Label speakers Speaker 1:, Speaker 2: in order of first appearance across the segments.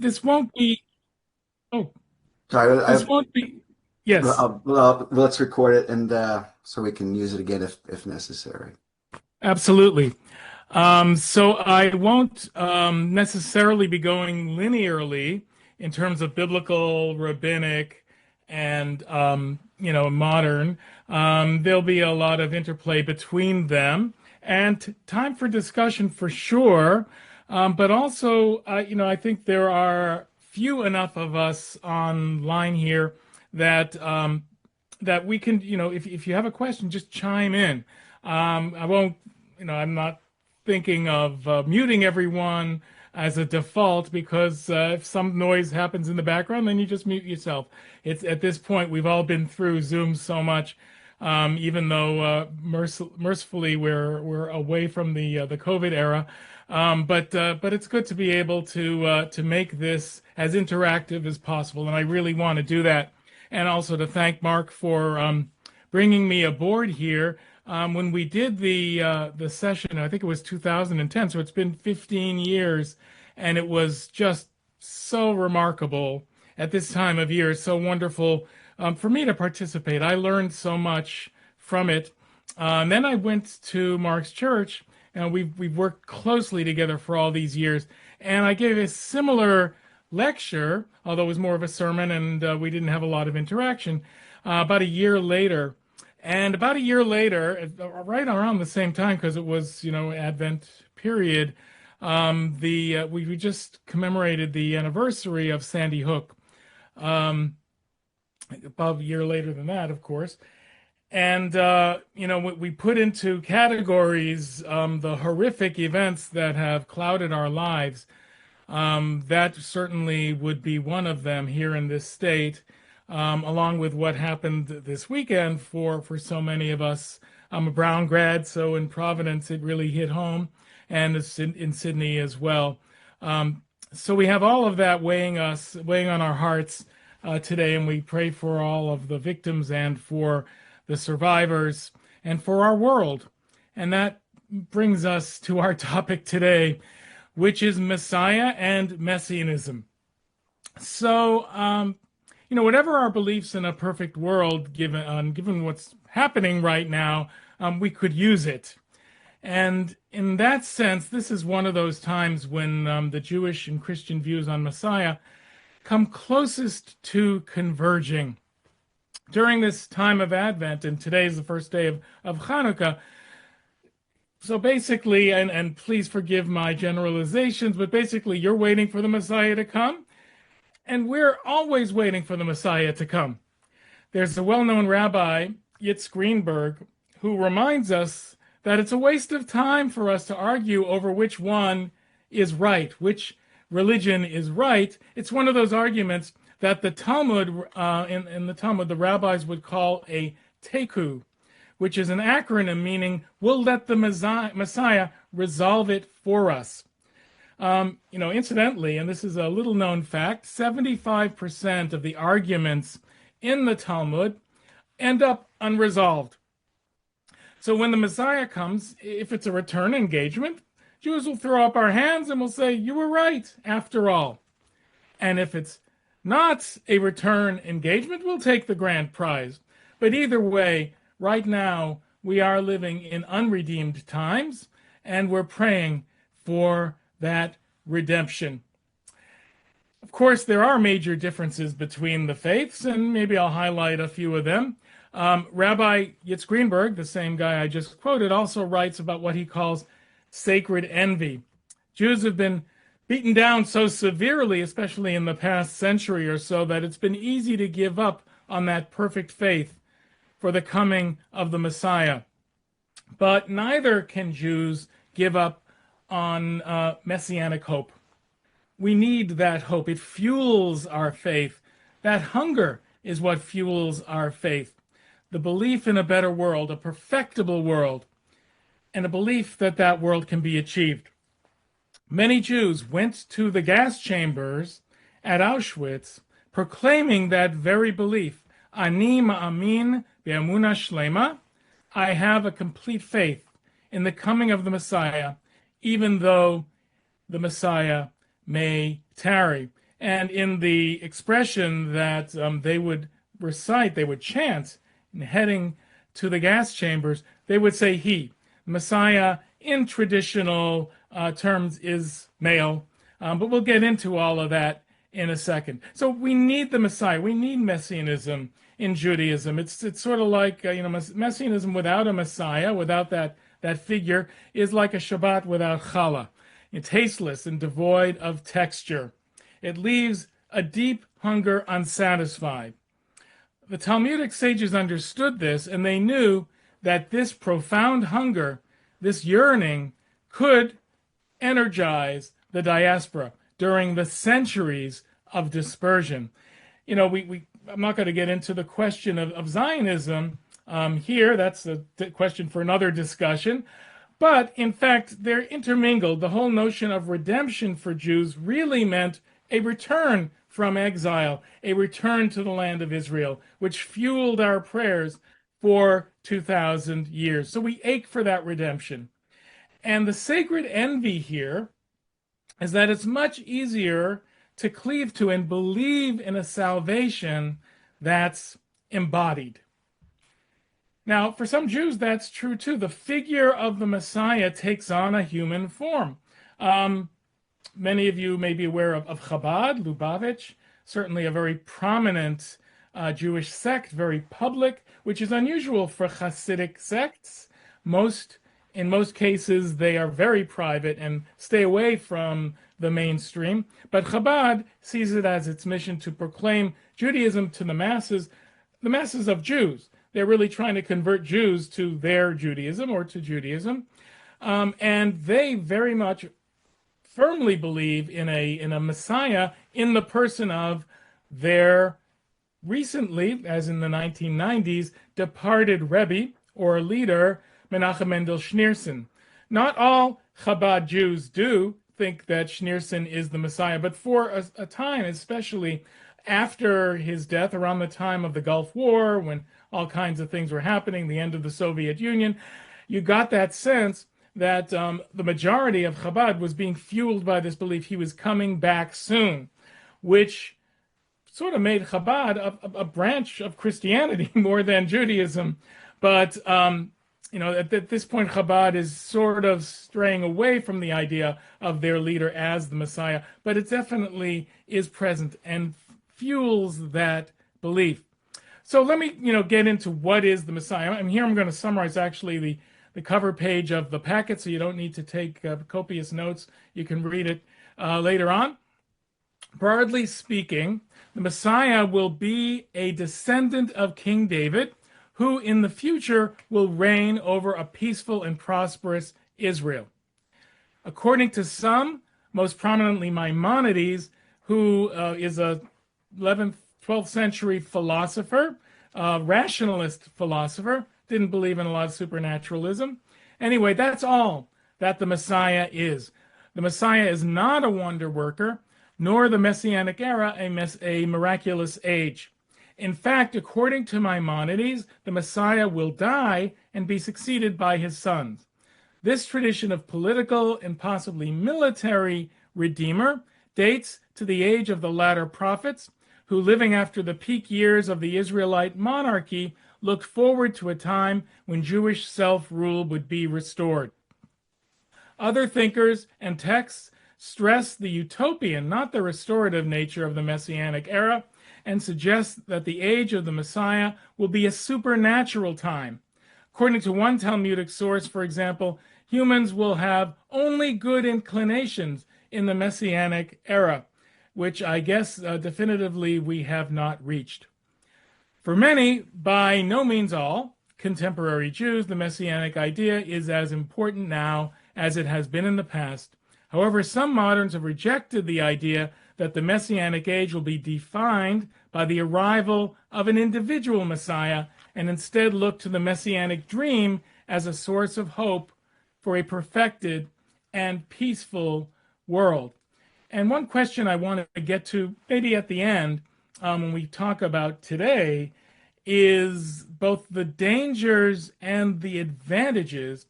Speaker 1: this won't be. Oh,
Speaker 2: Sorry,
Speaker 1: this won't be. Yes,
Speaker 2: well, let's record it and so we can use it again if necessary.
Speaker 1: absolutely. So I won't necessarily be going linearly in terms of biblical, rabbinic, and modern. There'll be a lot of interplay between them, and time for discussion for sure. But also, I think there are few enough of us online here that that we can, if you have a question, just chime in. I won't, I'm not thinking of muting everyone as a default because if some noise happens in the background, then you just mute yourself. It's at this point we've all been through Zoom so much, even though mercifully we're away from the COVID era. But it's good to be able to make this as interactive as possible, and I really want to do that. And also to thank Mark for bringing me aboard here. When we did the session, I think it was 2010, so it's been 15 years, and it was just so remarkable at this time of year. So wonderful for me to participate. I learned so much from it. And then I went to Mark's church, and we've worked closely together for all these years. And I gave a similar lecture, although it was more of a sermon, and we didn't have a lot of interaction. About a year later. And about a year later, right around the same time, because it was, Advent period, we just commemorated the anniversary of Sandy Hook. About a year later than that, of course. And, we put into categories the horrific events that have clouded our lives. That certainly would be one of them here in this state. Along with what happened this weekend for so many of us. I'm a Brown grad, so in Providence it really hit home, and it's in Sydney as well. So we have all of that weighing on our hearts today, and we pray for all of the victims and for the survivors and for our world. And that brings us to our topic today, which is Messiah and Messianism. So, whatever our beliefs in a perfect world, given what's happening right now, we could use it. And in that sense, this is one of those times when the Jewish and Christian views on Messiah come closest to converging. During this time of Advent, and today is the first day of Hanukkah, so basically, and please forgive my generalizations, but basically you're waiting for the Messiah to come, and we're always waiting for the Messiah to come. There's a well-known rabbi, Yitz Greenberg, who reminds us that it's a waste of time for us to argue over which one is right, which religion is right. It's one of those arguments that the Talmud, in the Talmud, the rabbis would call a teku, which is an acronym meaning we'll let the Messiah resolve it for us. Incidentally, and this is a little known fact, 75% of the arguments in the Talmud end up unresolved. So when the Messiah comes, if it's a return engagement, Jews will throw up our hands and will say, you were right, after all. And if it's not a return engagement, we'll take the grand prize. But either way, right now, we are living in unredeemed times, and we're praying for that redemption. Of course, there are major differences between the faiths, and maybe I'll highlight a few of them. Rabbi Yitz Greenberg, the same guy I just quoted, also writes about what he calls sacred envy. Jews have been beaten down so severely, especially in the past century or so, that it's been easy to give up on that perfect faith for the coming of the Messiah. But neither can Jews give up on messianic hope. We need that hope. It fuels our faith. That hunger is what fuels our faith. The belief in a better world, a perfectible world, and a belief that that world can be achieved. Many Jews went to the gas chambers at Auschwitz proclaiming that very belief. Ani ma'amin be'emunah shlema. I have a complete faith in the coming of the Messiah, even though the Messiah may tarry. And in the expression that they would recite, they would chant, heading to the gas chambers, they would say he. Messiah, in traditional terms, is male, but we'll get into all of that in a second. So we need the Messiah. We need messianism in Judaism. It's sort of like messianism without a Messiah, without that figure, is like a Shabbat without challah. It's tasteless and devoid of texture. It leaves a deep hunger unsatisfied. The Talmudic sages understood this, and they knew that this profound hunger, this yearning, could energize the diaspora during the centuries of dispersion. I'm not going to get into the question of Zionism here. That's a question for another discussion. But in fact, they're intermingled. The whole notion of redemption for Jews really meant a return from exile, a return to the land of Israel, which fueled our prayers for 2,000 years. So we ache for that redemption. And the sacred envy here is that it's much easier to cleave to and believe in a salvation that's embodied. Now, for some Jews, that's true too. The figure of the Messiah takes on a human form. Many of you may be aware of Chabad, Lubavitch, certainly a very prominent Jewish sect, very public, which is unusual for Hasidic sects. In most cases, they are very private and stay away from the mainstream. But Chabad sees it as its mission to proclaim Judaism to the masses of Jews. They're really trying to convert Jews to their Judaism or to Judaism. And they very much firmly believe in a Messiah in the person of their recently, as in the 1990s, departed Rabbi or leader, Menachem Mendel Schneerson. Not all Chabad Jews do think that Schneerson is the Messiah, but for a time, especially after his death, around the time of the Gulf War, when all kinds of things were happening, the end of the Soviet Union, you got that sense that the majority of Chabad was being fueled by this belief he was coming back soon, which sort of made Chabad a branch of Christianity more than Judaism. But at this point, Chabad is sort of straying away from the idea of their leader as the Messiah, but it definitely is present and fuels that belief. So let me, get into what is the Messiah. And here I'm going to summarize actually the cover page of the packet, so you don't need to take copious notes. You can read it later on. Broadly speaking, the Messiah will be a descendant of King David, who in the future will reign over a peaceful and prosperous Israel. According to some, most prominently Maimonides, who is a 11th, 12th century philosopher, rationalist philosopher, didn't believe in a lot of supernaturalism. Anyway, that's all that the Messiah is. The Messiah is not a wonder worker, nor the Messianic era a miraculous age. In fact, according to Maimonides, the Messiah will die and be succeeded by his sons. This tradition of political and possibly military redeemer dates to the age of the latter prophets, who, living after the peak years of the Israelite monarchy, looked forward to a time when Jewish self-rule would be restored. Other thinkers and texts stress the utopian, not the restorative nature of the Messianic era, and suggest that the age of the Messiah will be a supernatural time. According to one Talmudic source, for example, humans will have only good inclinations in the Messianic era, which I guess definitively we have not reached. For many, by no means all, contemporary Jews, the Messianic idea is as important now as it has been in the past. However, some moderns have rejected the idea that the Messianic age will be defined by the arrival of an individual Messiah, and instead look to the Messianic dream as a source of hope for a perfected and peaceful world. And one question I want to get to maybe at the end, when we talk about today, is both the dangers and the advantages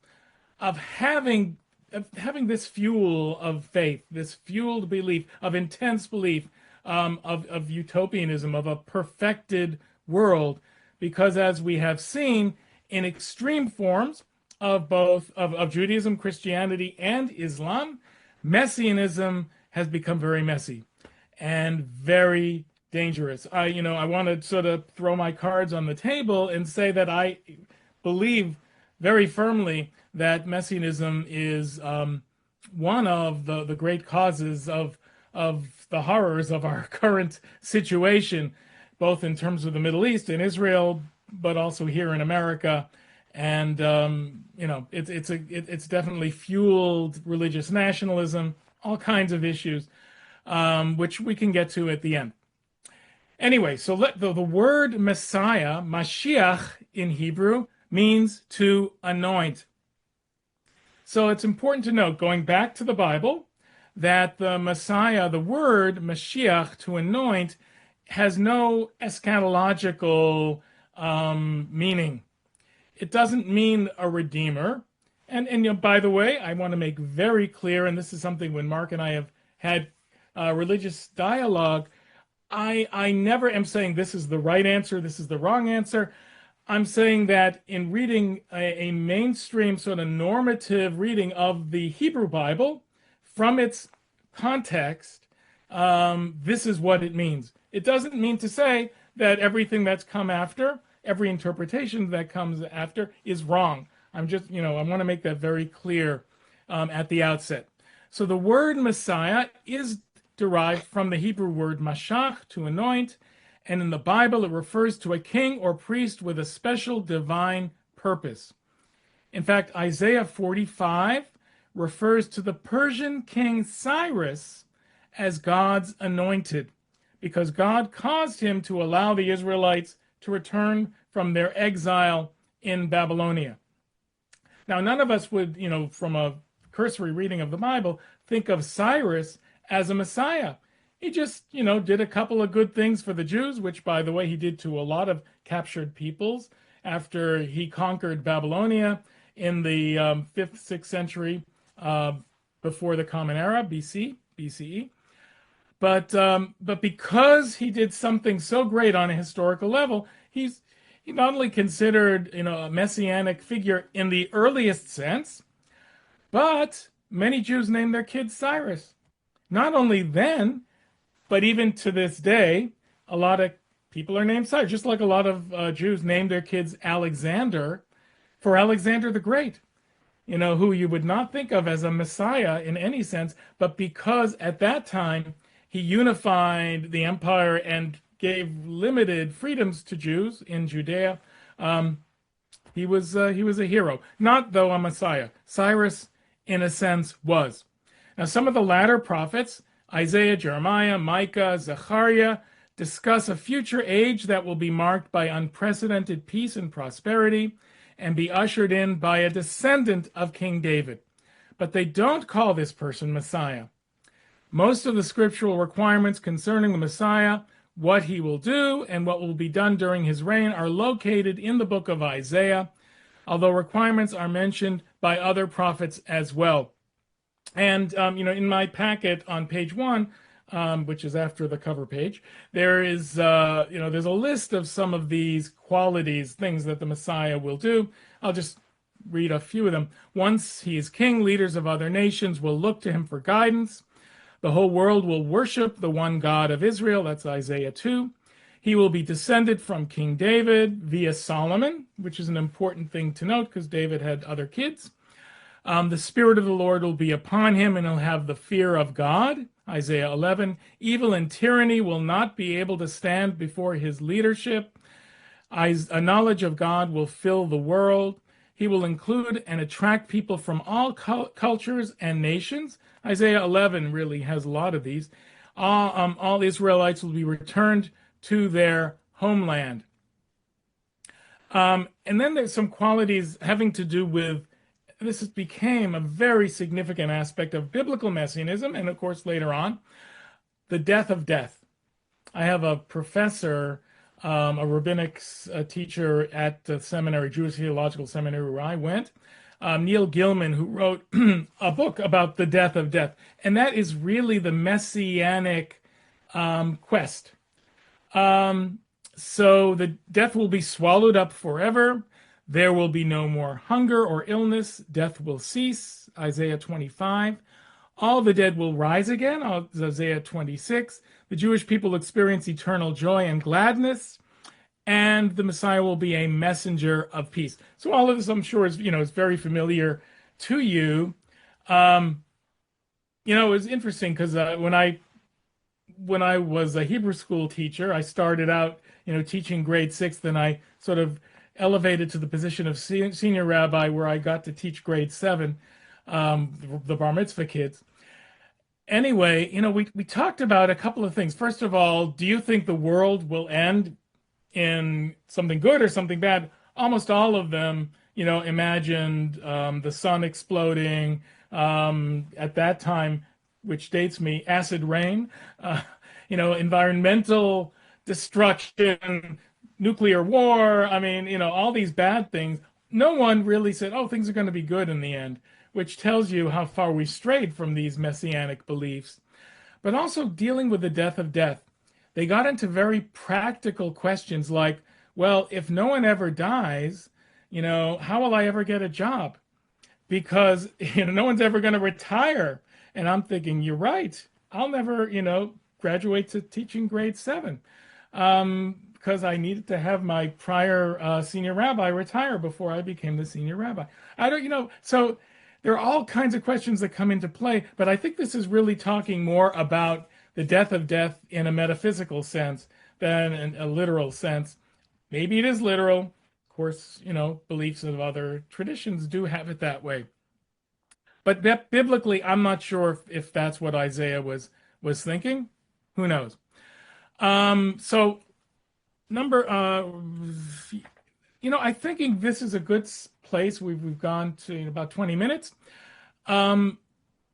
Speaker 1: of having this fuel of faith, this fueled belief, of intense belief, of utopianism, of a perfected world, because as we have seen in extreme forms of both of Judaism, Christianity, and Islam, messianism has become very messy and very dangerous. I want to sort of throw my cards on the table and say that I believe very firmly that messianism is one of the great causes of the horrors of our current situation, both in terms of the Middle East and Israel, but also here in America. And it's definitely fueled religious nationalism, all kinds of issues, which we can get to at the end. Anyway, so the word Messiah, Mashiach in Hebrew, means to anoint. So it's important to note, going back to the Bible, that the Messiah, the word Mashiach, to anoint, has no eschatological meaning. It doesn't mean a redeemer. And by the way, I want to make very clear, and this is something when Mark and I have had religious dialogue, I never am saying this is the right answer, this is the wrong answer. I'm saying that in reading a mainstream sort of normative reading of the Hebrew Bible, from its context, this is what it means. It doesn't mean to say that everything that's come after, every interpretation that comes after, is wrong. I'm just, I want to make that very clear at the outset. So the word Messiah is derived from the Hebrew word mashach, to anoint, and in the Bible it refers to a king or priest with a special divine purpose. In fact, Isaiah 45 refers to the Persian king Cyrus as God's anointed, because God caused him to allow the Israelites to return from their exile in Babylonia. Now, none of us would, from a cursory reading of the Bible, think of Cyrus as a Messiah. He just, did a couple of good things for the Jews, which, by the way, he did to a lot of captured peoples after he conquered Babylonia in the 5th, 6th century before the Common Era, BCE. But because he did something so great on a historical level, he's not only considered, a messianic figure in the earliest sense, but many Jews named their kids Cyrus. Not only then, but even to this day, a lot of people are named Cyrus, just like a lot of Jews named their kids Alexander for Alexander the Great, who you would not think of as a Messiah in any sense, but because at that time he unified the empire and gave limited freedoms to Jews in Judea, he was a hero. Not, though, a Messiah. Cyrus, in a sense, was. Now, some of the latter prophets, Isaiah, Jeremiah, Micah, Zechariah, discuss a future age that will be marked by unprecedented peace and prosperity and be ushered in by a descendant of King David. But they don't call this person Messiah. Most of the scriptural requirements concerning the Messiah, what he will do, and what will be done during his reign are located in the book of Isaiah, although requirements are mentioned by other prophets as well. And, in my packet on page 1, which is after the cover page, there is, there's a list of some of these qualities, things that the Messiah will do. I'll just read a few of them. Once he is king, leaders of other nations will look to him for guidance. The whole world will worship the one God of Israel. That's Isaiah 2. He will be descended from King David via Solomon, which is an important thing to note because David had other kids. The Spirit of the Lord will be upon him, and he'll have the fear of God, Isaiah 11. Evil and tyranny will not be able to stand before his leadership. A knowledge of God will fill the world. He will include and attract people from all cultures and nations. Isaiah 11 really has a lot of these. All Israelites will be returned to their homeland. And then there's some qualities having to do with, this became a very significant aspect of biblical messianism, and of course later on, the death of death. I have a professor, a rabbinics teacher at the seminary, Jewish Theological Seminary where I went, Neil Gilman, who wrote a book about the death of death. And that is really the messianic Quest. Um, so the death will be swallowed up forever. There will be no more hunger or illness. Death will cease. Isaiah 25. All the dead will rise again. Isaiah 26. The Jewish people experience eternal joy and gladness, and the Messiah will be a messenger of peace. So all of this, I'm sure, is very familiar to you. Um, it's interesting because when I was a Hebrew school teacher, I started out, teaching grade six. Then I sort of elevated to the position of senior rabbi, where I got to teach grade seven, the bar mitzvah kids. Anyway, we talked about a couple of things. First of all, do you think the world will end in something good or something bad? Almost all of them, imagined the sun exploding. At that time, which dates me, acid rain, uh, environmental destruction, nuclear war. I mean, all these bad things. No one really said, oh, things are going to be good in the end, which tells you how far we strayed from these messianic beliefs. But also dealing with the death of death. They got into very practical questions like, well, if no one ever dies, how will I ever get a job? Because no one's ever going to retire. And I'm thinking, you're right. I'll never, graduate to teaching grade seven, because I needed to have my prior senior rabbi retire before I became the senior rabbi. I don't, so there are all kinds of questions that come into play, but I think this is really talking more about the death of death in a metaphysical sense than in a literal sense. Maybe it is literal. Of course, beliefs of other traditions do have it that way. But biblically, I'm not sure if that's what Isaiah was thinking. Who knows? So number, I'm thinking this is a good place. We've gone to about 20 minutes. Um,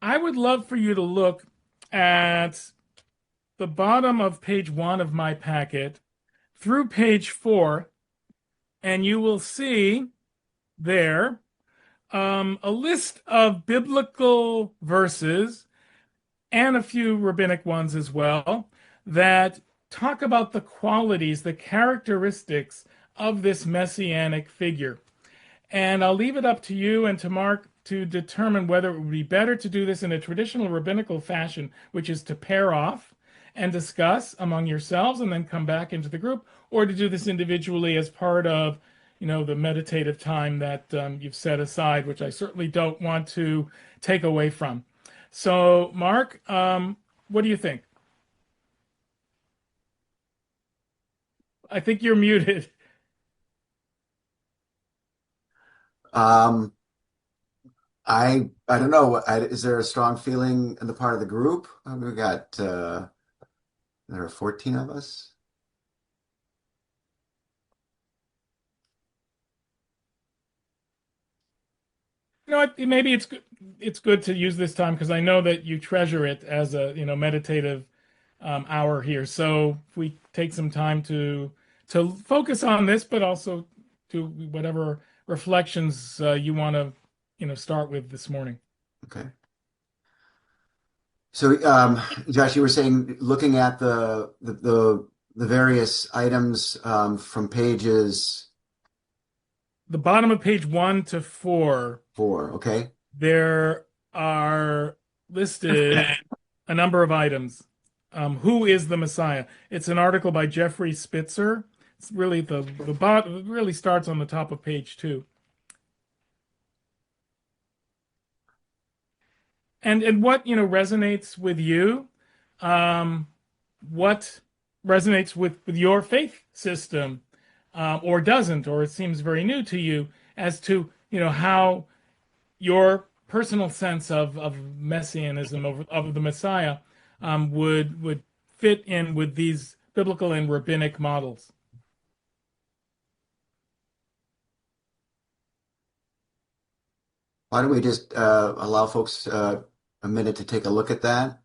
Speaker 1: I would love for you to look at the bottom of page 1 of my packet through page 4, and you will see there a list of biblical verses and a few rabbinic ones as well that talk about the qualities, the characteristics of this messianic figure. And I'll leave it up to you and to Mark to determine whether it would be better to do this in a traditional rabbinical fashion, which is to pair off and discuss among yourselves and then come back into the group, or to do this individually as part of, the meditative time that you've set aside, which I certainly don't want to take away from. So, Mark, what do you think? I think you're muted.
Speaker 2: Um, I don't know. Is there a strong feeling in the part of the group? We got there are 14 of us.
Speaker 1: Maybe it's good to use this time because I know that you treasure it as a meditative hour here. So if we take some time to focus on this, but also to whatever reflections you want to start with this morning.
Speaker 2: Okay. So, Josh, you were saying looking at the various items from pages
Speaker 1: The bottom of page 1 to 4,
Speaker 2: 4. Okay.
Speaker 1: there are listed a number of items. Who is the Messiah? It's an article by Jeffrey Spitzer. It's really the bot really starts on the top of page 2. And what resonates with you? Um, what resonates with your faith system, or doesn't, or it seems very new to you as to how your personal sense of messianism of the Messiah would fit in with these biblical and rabbinic models.
Speaker 2: Why don't we just allow folks a minute to take a look at that?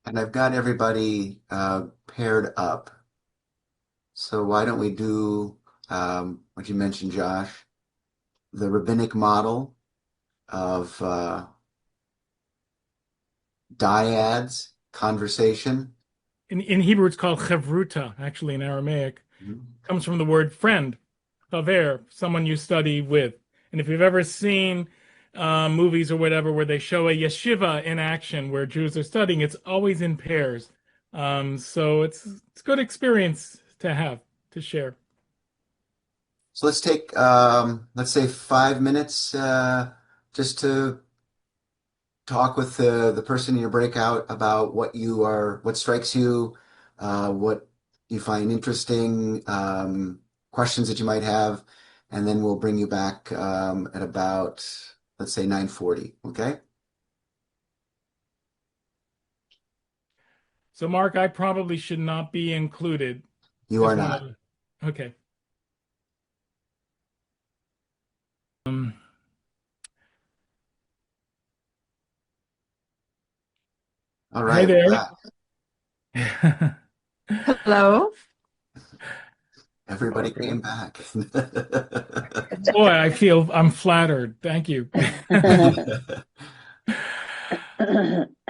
Speaker 2: And I've got everybody paired up. So why don't we do what you mentioned, Josh, the rabbinic model of dyads, conversation.
Speaker 1: In Hebrew, it's called chevruta, actually in Aramaic.
Speaker 2: Mhm.
Speaker 1: Comes from the word friend, chaver, someone you study with. And if you've ever seen movies or whatever where they show a yeshiva in action where Jews are studying, it's always in pairs. So it's a good experience to have to share.
Speaker 2: So let's take, let's say 5 minutes just to talk with the person in your breakout about what strikes you, what you find interesting, questions that you might have, and then we'll bring you back at about, let's say 9:40. Okay?
Speaker 1: So, Mark, I probably should not be included.
Speaker 2: You are
Speaker 1: Just want
Speaker 2: not.
Speaker 1: to, okay. Um,
Speaker 2: All
Speaker 1: Hi
Speaker 2: right, we're
Speaker 1: there.
Speaker 2: back.
Speaker 3: Hello.
Speaker 2: Everybody came back.
Speaker 1: Boy, I feel I'm flattered. Thank you.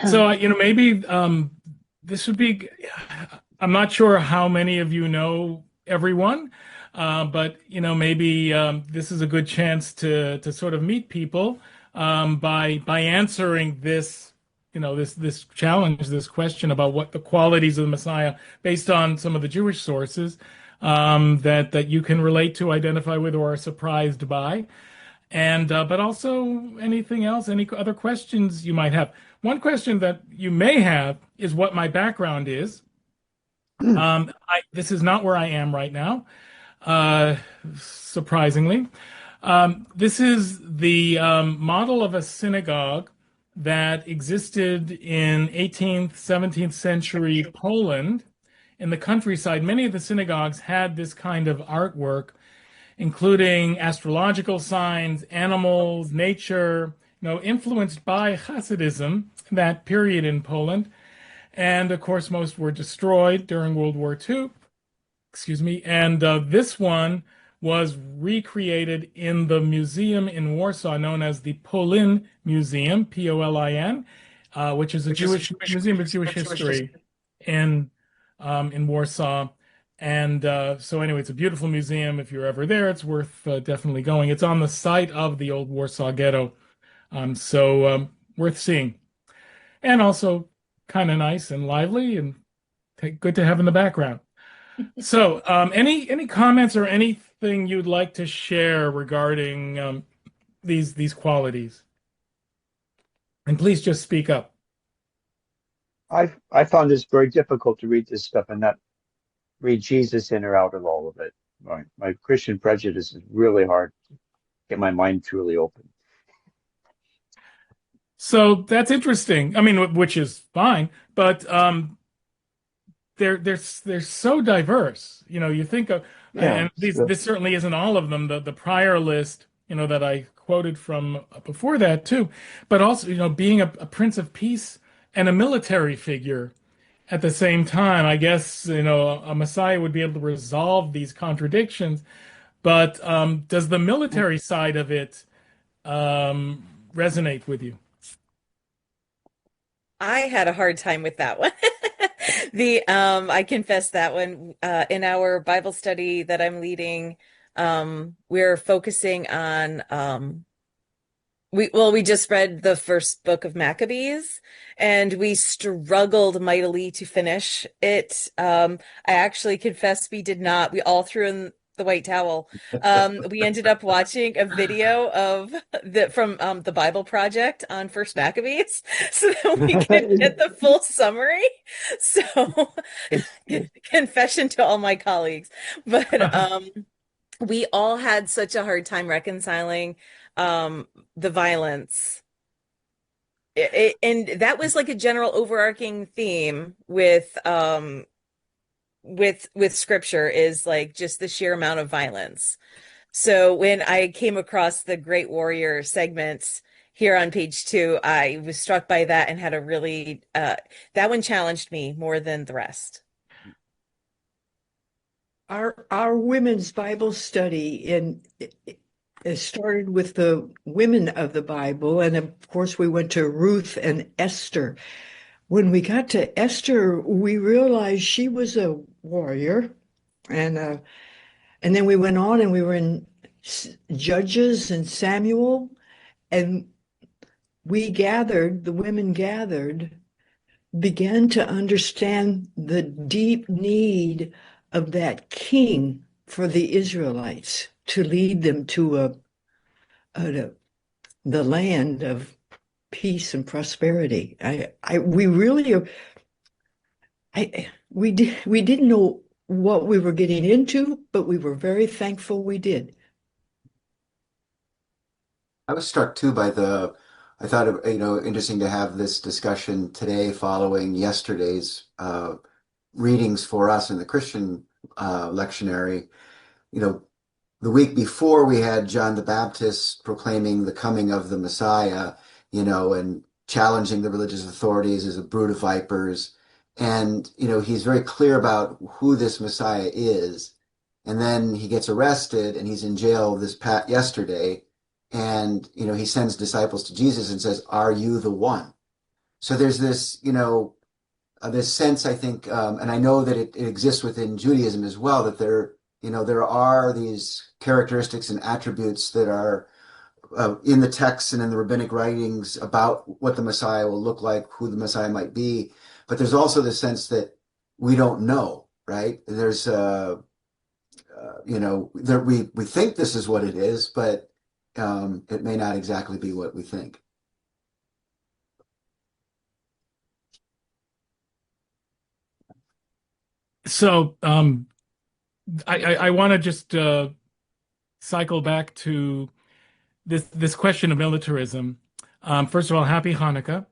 Speaker 1: So, maybe this would be, I'm not sure how many of you know everyone, but, maybe this is a good chance to sort of meet people by answering this, this challenge, this question about what the qualities of the Messiah based on some of the Jewish sources that you can relate to, identify with, or are surprised by. And but also anything else, any other questions you might have. One question that you may have is what my background is. This is not where I am right now, uh, surprisingly. This is the model of a synagogue that existed in 18th, 17th century Poland in the countryside. Many of the synagogues had this kind of artwork including astrological signs, animals, nature, influenced by Hasidism, that period in Poland. And of course, most were destroyed during World War II. Excuse me. And this one was recreated in the museum in Warsaw known as the Polin Museum, Polin, which is a Jewish museum of Jewish history in in Warsaw. And so, anyway, it's a beautiful museum. If you're ever there, it's worth definitely going. It's on the site of the old Warsaw Ghetto, so worth seeing, and also kind of nice and lively and good to have in the background. So, any comments or anything you'd like to share regarding these qualities? And please just speak up.
Speaker 4: I found this very difficult to read this stuff and not read Jesus in or out of all of it. My Christian prejudice is really hard to get my mind truly open.
Speaker 1: So that's interesting. I mean, which is fine, but they're so diverse. You think of,
Speaker 4: Yeah,
Speaker 1: and this certainly isn't all of them. The prior list, that I quoted from before that too, but also, being a Prince of Peace and a military figure at the same time. I guess, a Messiah would be able to resolve these contradictions. But does the military side of it resonate with you?
Speaker 3: I had a hard time with that one. The I confess that one in our Bible study that I'm leading, we're focusing on we just read the first book of Maccabees and we struggled mightily to finish it. I actually confess we did not. We all threw in the white towel. We ended up watching a video of from the Bible Project on First Maccabees so that we could get the full summary. So confession to all my colleagues. But we all had such a hard time reconciling the violence. And that was like a general overarching theme with scripture is like just the sheer amount of violence. So when I came across the Great Warrior segments here on page 2. I was struck by that and had a really that one challenged me more than the rest.
Speaker 5: Our women's Bible study it started with the women of the Bible, and of course we went to Ruth and Esther. When we got to Esther, we realized she was a warrior, and then we went on and we were in Judges and Samuel, and the women gathered, began to understand the deep need of that king for the Israelites to lead them to the land of peace and prosperity. We didn't know what we were getting into, but we were very thankful we did.
Speaker 2: I was struck too by I thought it, interesting to have this discussion today following yesterday's readings for us in the Christian lectionary. The week before we had John the Baptist proclaiming the coming of the Messiah, and challenging the religious authorities as a brood of vipers. And, he's very clear about who this Messiah is. And then he gets arrested and he's in jail yesterday. And, he sends disciples to Jesus and says, "Are you the one?" So there's this, this sense, I think, and I know that it exists within Judaism as well, that there are these characteristics and attributes that are in the texts and in the rabbinic writings about what the Messiah will look like, who the Messiah might be. But there's also the sense that we don't know, right? There's, we think this is what it is, but it may not exactly be what we think.
Speaker 1: So I want to just cycle back to this question of militarism. First of all, happy Hanukkah.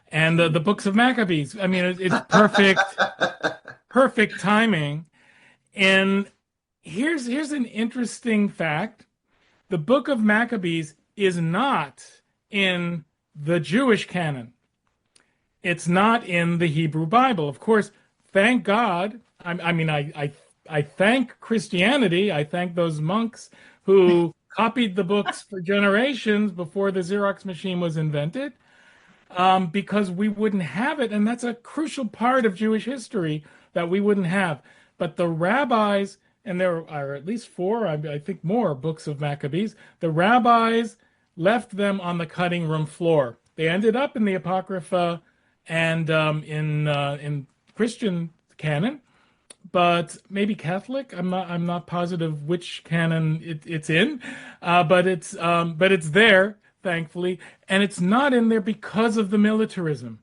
Speaker 1: And the books of Maccabees. I mean, it's perfect timing. And here's an interesting fact. The book of Maccabees is not in the Jewish canon. It's not in the Hebrew Bible. Of course, thank God. I thank Christianity. I thank those monks who copied the books for generations before the Xerox machine was invented, because we wouldn't have it. And that's a crucial part of Jewish history that we wouldn't have. But the rabbis, and there are at least 4, I think more books of Maccabees, the rabbis left them on the cutting room floor. They ended up in the Apocrypha and in Christian canon, but maybe Catholic. I'm not positive which canon it's in, but it's there, thankfully, and it's not in there because of the militarism.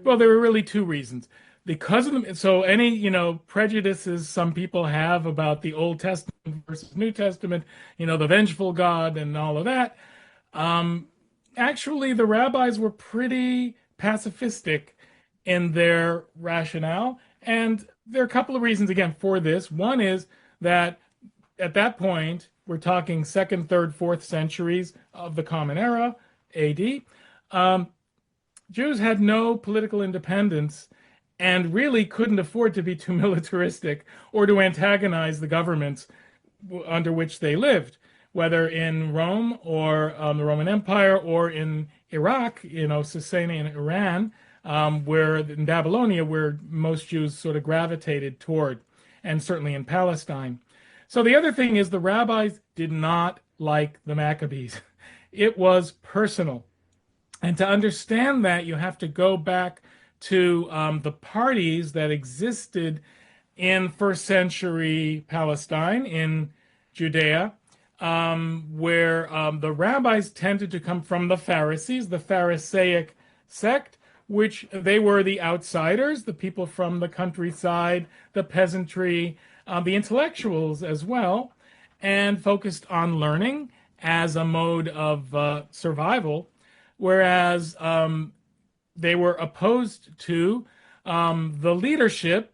Speaker 1: Well, there were really 2 reasons. Because of them, so any prejudices some people have about the Old Testament versus New Testament, the vengeful God and all of that. Actually, the rabbis were pretty pacifistic in their rationale, and there are a couple of reasons again for this. One is that at that point we're talking 2nd, 3rd, 4th centuries of the Common Era, AD. Jews had no political independence and really couldn't afford to be too militaristic or to antagonize the governments under which they lived, whether in Rome or the Roman Empire or in Iraq, Sasanian Iran, where in Babylonia, where most Jews sort of gravitated toward, and certainly in Palestine. So the other thing is the rabbis did not like the Maccabees. It was personal. And to understand that, you have to go back to the parties that existed in 1st century Palestine, in Judea, where the rabbis tended to come from the Pharisees, the Pharisaic sect, which they were the outsiders, the people from the countryside, the peasantry, the intellectuals as well, and focused on learning as a mode of survival, whereas they were opposed to the leadership.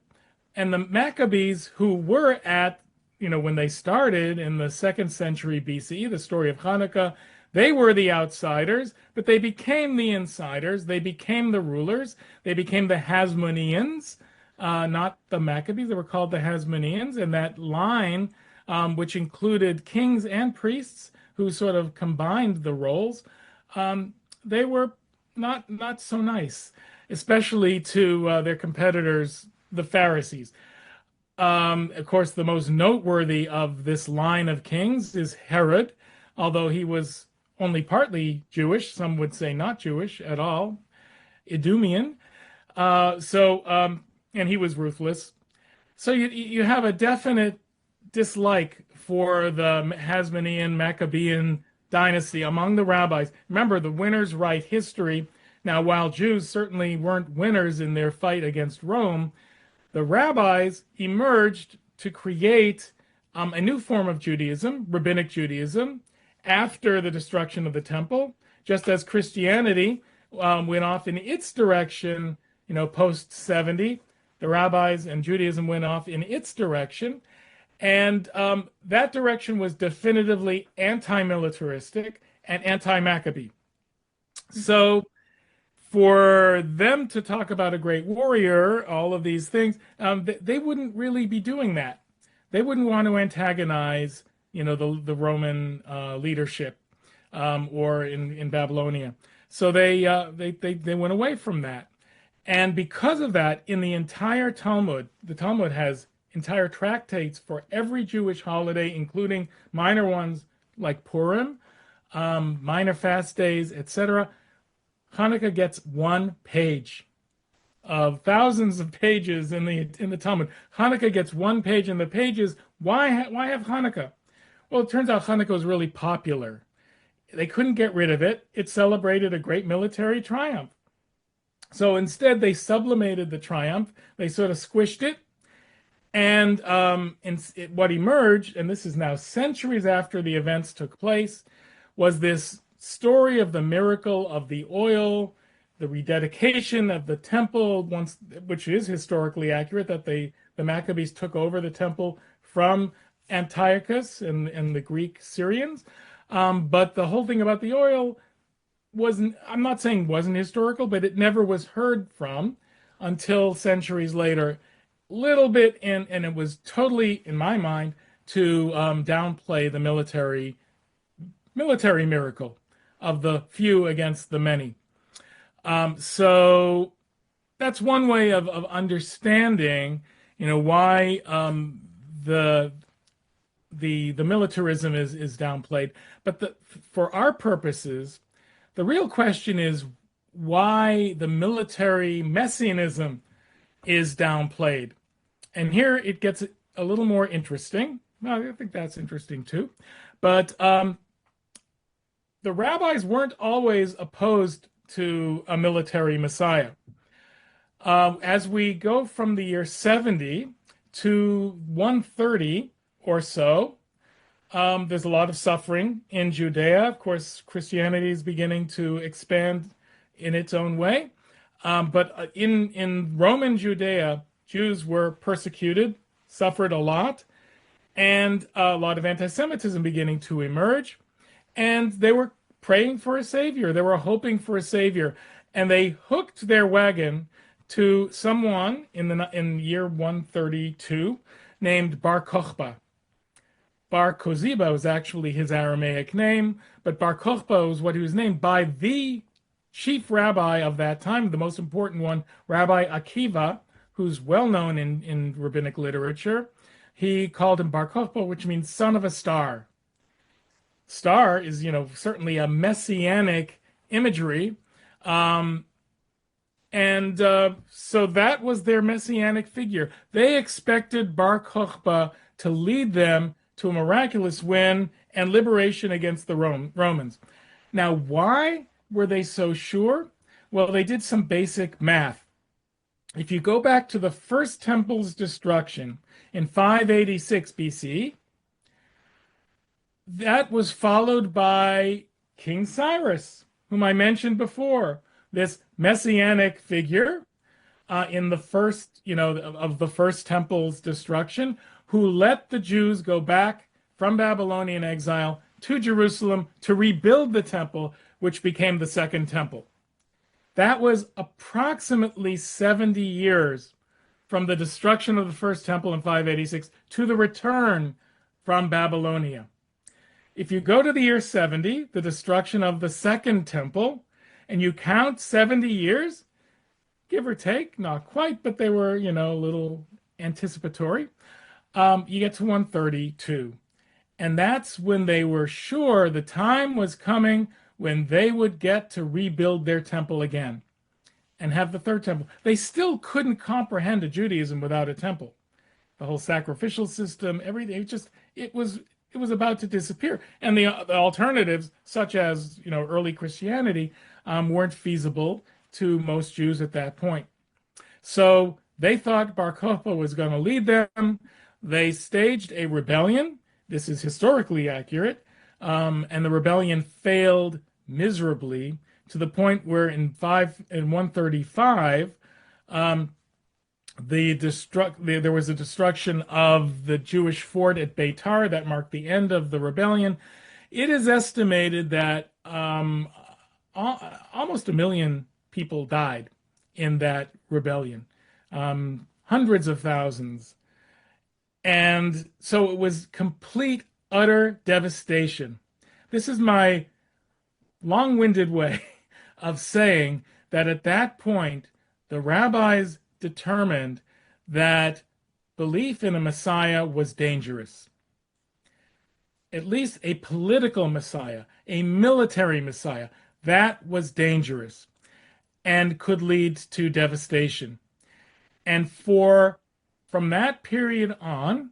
Speaker 1: And the Maccabees, who were at, when they started in the 2nd century BCE, the story of Hanukkah, They were the outsiders, but they became the insiders. They became the rulers. They became the Hasmoneans, not the Maccabees. They were called the Hasmoneans, and that line, which included kings and priests who sort of combined the roles, they were not so nice, especially to their competitors, the Pharisees. Of course, the most noteworthy of this line of kings is Herod, although he was only partly Jewish. Some would say not Jewish at all, Idumean. And he was ruthless. So you have a definite dislike for the Hasmonean Maccabean dynasty among the rabbis. Remember, the winners write history. Now, while Jews certainly weren't winners in their fight against Rome, the rabbis emerged to create a new form of Judaism, rabbinic Judaism, after the destruction of the temple, just as Christianity went off in its direction, post 70. The rabbis and Judaism went off in its direction. And that direction was definitively anti-militaristic and anti-Maccabee. So for them to talk about a great warrior, all of these things, they wouldn't really be doing that. They wouldn't want to antagonize, the Roman leadership or in Babylonia. So they went away from that. And because of that, in the entire Talmud, the Talmud has entire tractates for every Jewish holiday, including minor ones like Purim, minor fast days, etc. Hanukkah gets 1 page of thousands of pages in the Talmud. Hanukkah gets 1 page, and the pages. Why have Hanukkah? Well, it turns out Hanukkah was really popular. They couldn't get rid of it. It celebrated a great military triumph. So instead, they sublimated the triumph. They sort of squished it. And what emerged, and this is now centuries after the events took place, was this story of the miracle of the oil, the rededication of the temple, which is historically accurate, that the Maccabees took over the temple from Antiochus and the Greek Syrians. But the whole thing about the oil wasn't, I'm not saying wasn't historical, but it never was heard from until centuries later. Little bit, and it was totally, in my mind, to downplay the military miracle of the few against the many. So that's one way of understanding, why the militarism is downplayed. But for our purposes, the real question is why the military messianism is downplayed. And here it gets a little more interesting. Well, I think that's interesting too. But the rabbis weren't always opposed to a military Messiah. As we go from the year 70 to 130 or so, there's a lot of suffering in Judea. Of course, Christianity is beginning to expand in its own way. But in Roman Judea, Jews were persecuted, suffered a lot, and a lot of anti-Semitism beginning to emerge. And they were praying for a savior. They were hoping for a savior. And they hooked their wagon to someone in year 132 named Bar Kokhba. Bar Koziba was actually his Aramaic name, but Bar Kokhba was what he was named by the chief rabbi of that time, the most important one, Rabbi Akiva, who's well known in rabbinic literature. He called him Bar Kokhba, which means son of a star. Star is, certainly a messianic imagery. So that was their messianic figure. They expected Bar Kokhba to lead them to a miraculous win and liberation against the Romans. Now, why were they so sure? Well, they did some basic math. If you go back to the first temple's destruction in 586 BC, that was followed by King Cyrus, whom I mentioned before, this messianic figure in the first, of the first temple's destruction, who let the Jews go back from Babylonian exile to Jerusalem to rebuild the temple, which became the Second Temple. That was approximately 70 years from the destruction of the First Temple in 586 to the return from Babylonia. If you go to the year 70, the destruction of the Second Temple, and you count 70 years, give or take, not quite, but they were, a little anticipatory, you get to 132. And that's when they were sure the time was coming when they would get to rebuild their temple again and have the third temple. They still couldn't comprehend a Judaism without a temple. The whole sacrificial system, everything, it was about to disappear. And the alternatives, such as, early Christianity, weren't feasible to most Jews at that point. So they thought Bar Kokhba was going to lead them. They staged a rebellion. This is historically accurate. And the rebellion failed miserably to the point where in 135, there was a destruction of the Jewish fort at Beitar that marked the end of the rebellion. It is estimated that almost 1 million people died in that rebellion, hundreds of thousands. And so it was complete, utter devastation. This is my long-winded way of saying that at that point, the rabbis determined that belief in a Messiah was dangerous. At least a political Messiah, a military Messiah, that was dangerous and could lead to devastation. And from that period on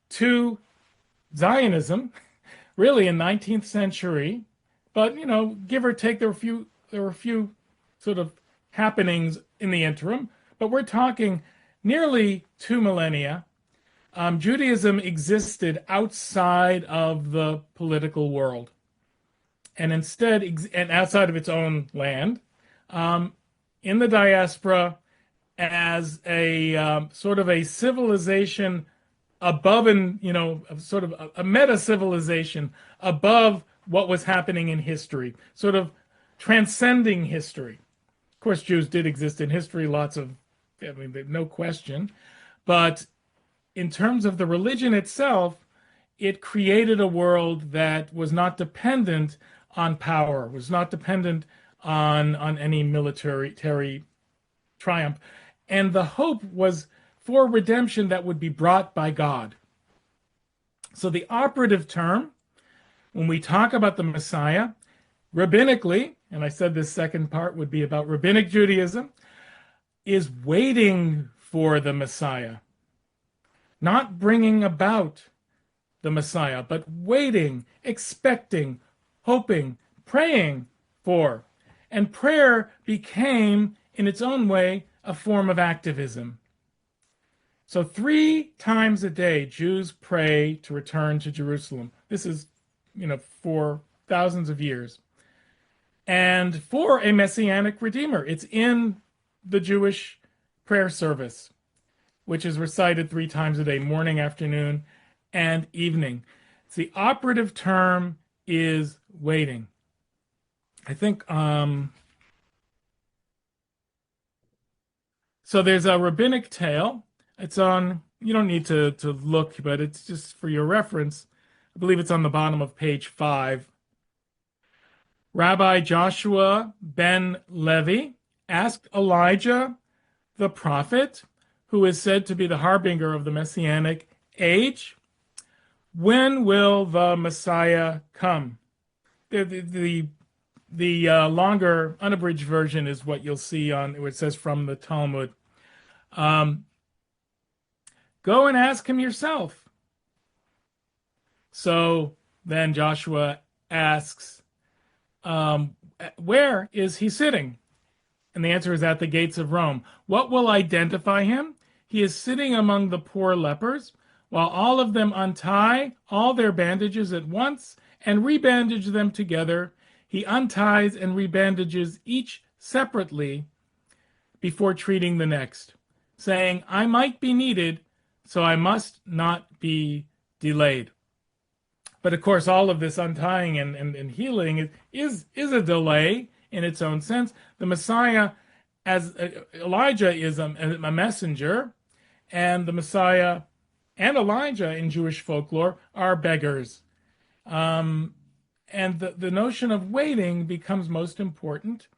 Speaker 1: to Zionism, really in 19th century, but give or take, there were a few sort of happenings in the interim, but we're talking nearly 2 millennia. Judaism existed outside of the political world, and instead, and outside of its own land, in the diaspora, as a sort of a civilization above, and sort of a meta civilization above what was happening in history, sort of transcending history. Of course, Jews did exist in history, no question. But in terms of the religion itself, it created a world that was not dependent on power, was not dependent on any military triumph. And the hope was for redemption that would be brought by God. So the operative term, when we talk about the Messiah, rabbinically, and I said this second part would be about rabbinic Judaism, is waiting for the Messiah. Not bringing about the Messiah, but waiting, expecting, hoping, praying for. And prayer became, in its own way, a form of activism. So 3 times a day, Jews pray to return to Jerusalem. This is, for thousands of years. And for a messianic redeemer. It's in the Jewish prayer service, which is recited 3 times a day, morning, afternoon, and evening. The operative term is waiting. I think, so there's a rabbinic tale. It's on, you don't need to look, but it's just for your reference. I believe it's on the bottom of page 5. Rabbi Joshua ben Levi asked Elijah, the prophet, who is said to be the harbinger of the Messianic age, when will the Messiah come? The longer, unabridged version is what you'll see on where it says from the Talmud. Go and ask him yourself. So then Joshua asks, where is he sitting? And the answer is at the gates of Rome. What will identify him? He is sitting among the poor lepers, while all of them untie all their bandages at once and rebandage them together. He unties and rebandages each separately before treating the next, saying, I might be needed, so I must not be delayed. But of course, all of this untying and healing is a delay in its own sense. The Messiah, as Elijah is a messenger, and the Messiah and Elijah in Jewish folklore are beggars. And the notion of waiting becomes most important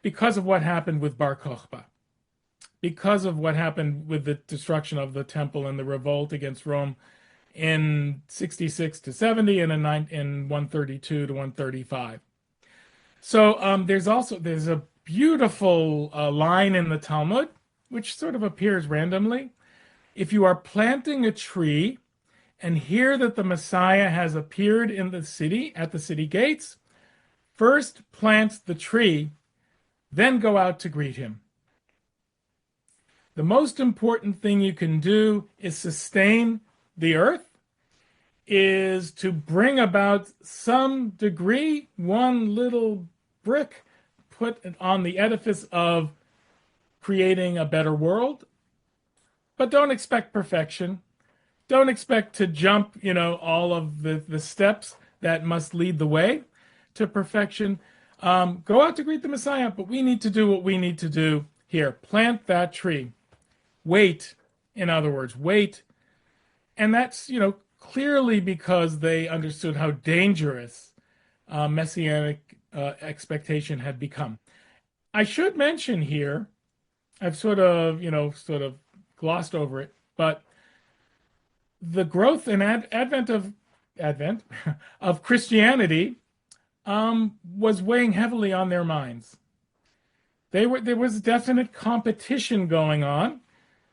Speaker 1: because of what happened with Bar Kokhba, because of what happened with the destruction of the temple and the revolt against Rome in 66 to 70 and in 132 to 135. So there's a beautiful line in the Talmud, which sort of appears randomly. If you are planting a tree and hear that the Messiah has appeared in the city, at the city gates, first plant the tree, then go out to greet him. The most important thing you can do is sustain the earth, is to bring about some degree, one little brick put on the edifice of creating a better world. But don't expect perfection. Don't expect to jump, all of the steps that must lead the way to perfection. Go out to greet the Messiah, but we need to do what we need to do here. Plant that tree. Wait, in other words, wait. And that's, clearly because they understood how dangerous messianic expectation had become. I should mention here, I've sort of glossed over it, but the growth and advent of Christianity was weighing heavily on their minds. There was definite competition going on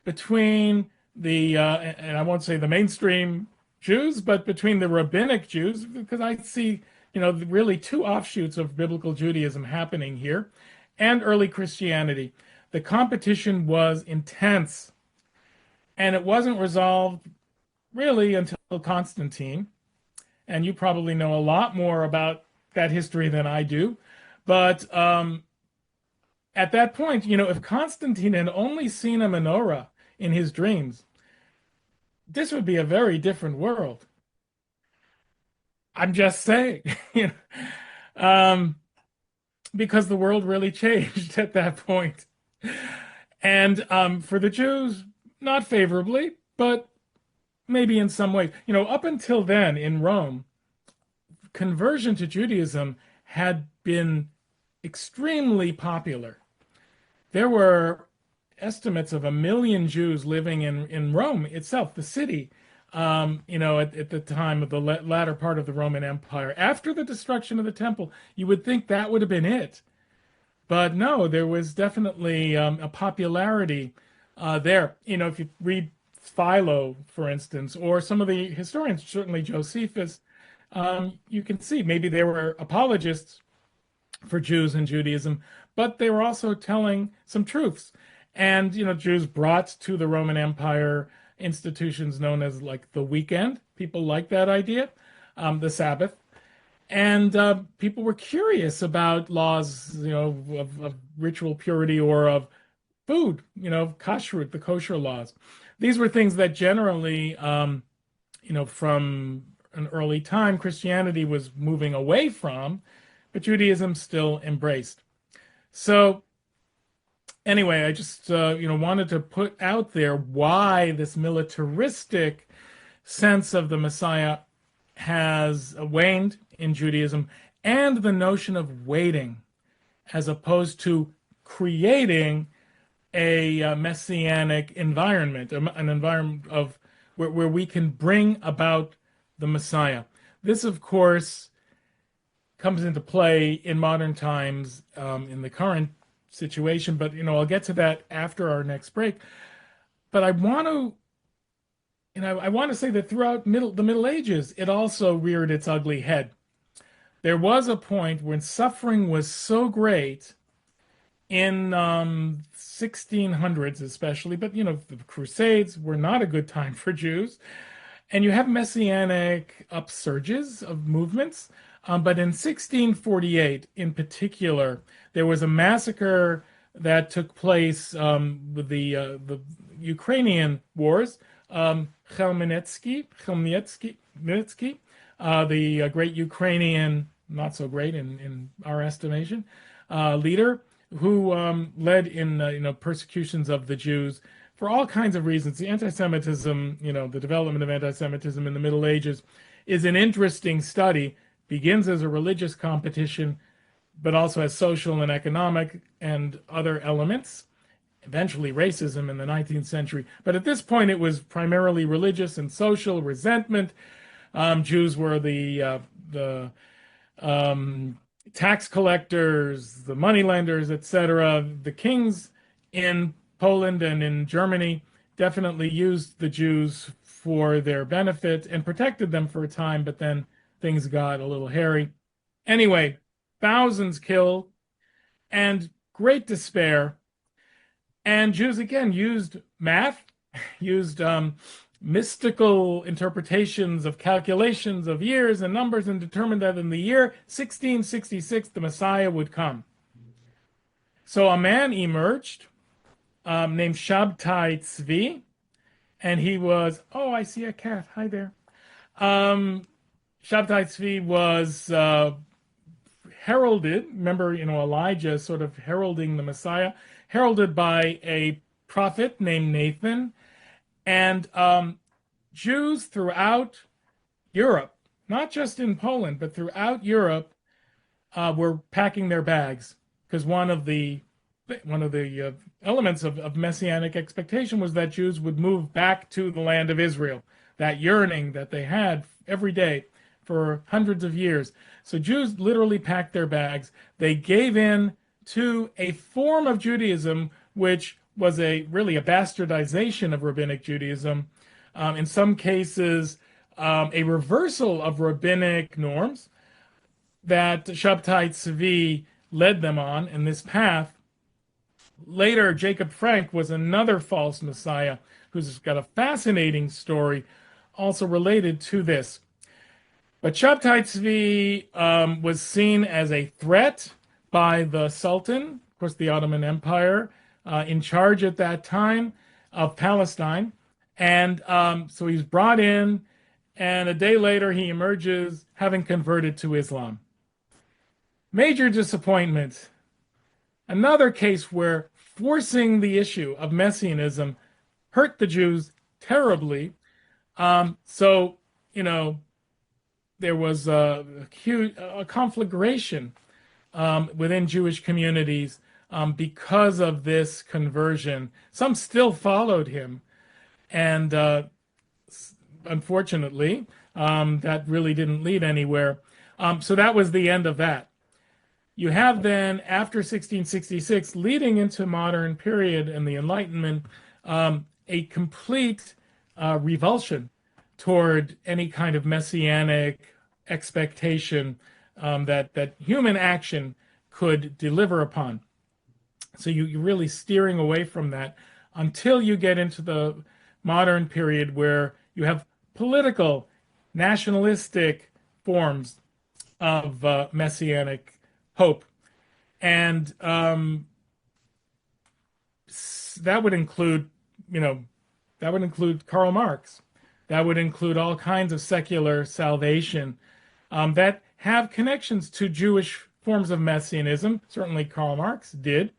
Speaker 1: between and I won't say the mainstream Jews, but between the rabbinic Jews, because I see, really two offshoots of biblical Judaism happening here, and early Christianity. The competition was intense, and it wasn't resolved really until Constantine. And you probably know a lot more about that history than I do. But at that point, if Constantine had only seen a menorah in his dreams, this would be a very different world. I'm just saying, because the world really changed at that point. And for the Jews, not favorably, but maybe in some ways. Up until then in Rome, conversion to Judaism had been extremely popular. There were estimates of 1 million Jews living in Rome itself, the city, at the time of the latter part of the Roman Empire. After the destruction of the temple, you would think that would have been it. But no, there was definitely a popularity there. If you read Philo, for instance, or some of the historians, certainly Josephus, you can see maybe they were apologists for Jews and Judaism, but they were also telling some truths. And, Jews brought to the Roman Empire institutions known as like the weekend. People like that idea, the Sabbath. And people were curious about laws, of ritual purity or of food, kashrut, the kosher laws. These were things that generally, from an early time, Christianity was moving away from, but Judaism still embraced. So anyway, I just, wanted to put out there why this militaristic sense of the Messiah has waned in Judaism, and the notion of waiting as opposed to creating a messianic environment, an environment of where we can bring about the Messiah. This, of course, comes into play in modern times in the current situation, but I'll get to that after our next break. But I want to say that throughout the Middle Ages, it also reared its ugly head. There was a point when suffering was so great in 1600s especially, but the Crusades were not a good time for Jews. And you have messianic upsurges of movements. But in 1648, in particular, there was a massacre that took place with the Ukrainian wars. Khmelnytsky, the great Ukrainian, not so great in our estimation, leader who led in persecutions of the Jews for all kinds of reasons. The anti-Semitism, the development of anti-Semitism in the Middle Ages is an interesting study. Begins as a religious competition, but also has social and economic and other elements. Eventually racism in the 19th century. But at this point, it was primarily religious and social resentment. Jews were the tax collectors, the moneylenders, etc. The kings in Poland and in Germany definitely used the Jews for their benefit and protected them for a time, but then things got a little hairy. Anyway, thousands killed and great despair. And Jews again used math, used mystical interpretations of calculations of years and numbers, and determined that in the year 1666 the Messiah would come. So a man emerged named Shabtai Tzvi, and he was, oh, I see a cat. Hi there. Shabtai Tzvi was heralded. Remember, Elijah sort of heralding the Messiah, heralded by a prophet named Nathan. And Jews throughout Europe, not just in Poland, but throughout Europe, were packing their bags because one of the elements of messianic expectation was that Jews would move back to the land of Israel, that yearning that they had every day for hundreds of years. So Jews literally packed their bags. They gave in to a form of Judaism which was really a bastardization of rabbinic Judaism. In some cases, a reversal of rabbinic norms that Shabtai Tzvi led them on in this path. Later, Jacob Frank was another false messiah who's got a fascinating story also related to this. But Shabtai Tzvi was seen as a threat by the Sultan, of course, the Ottoman Empire, in charge at that time of Palestine. And so he's brought in, and a day later he emerges having converted to Islam. Major disappointment. Another case where forcing the issue of messianism hurt the Jews terribly. So, there was a conflagration within Jewish communities because of this conversion. Some still followed him. And unfortunately, that really didn't lead anywhere. So that was the end of that. You have then, after 1666, leading into modern period and the Enlightenment, a complete revulsion toward any kind of messianic expectation that human action could deliver upon. So you're really steering away from that until you get into the modern period where you have political, nationalistic forms of messianic hope. And that would include, Karl Marx. That would include all kinds of secular salvation that have connections to Jewish forms of messianism. Certainly Karl Marx did.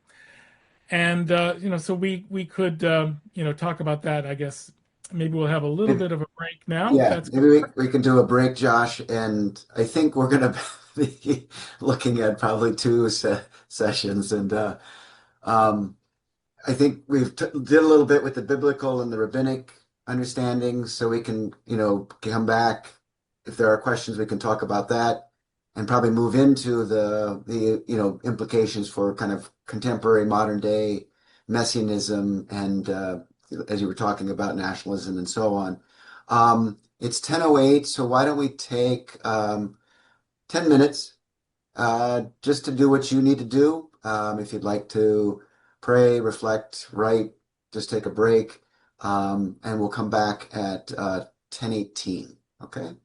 Speaker 1: And, so we could, talk about that. I guess maybe we'll have a little bit of a break now.
Speaker 2: Yeah, maybe we can do a break, Josh. And I think we're going to be looking at probably two sessions. And I think we've did a little bit with the biblical and the rabbinic understandings. So we can, come back. If there are questions, we can talk about that and probably move into the implications for kind of contemporary modern day messianism and as you were talking about nationalism and so on. It's 10:08, so why don't we take 10 minutes just to do what you need to do. If you'd like to pray, reflect, write, just take a break, and we'll come back at 10:18. Okay?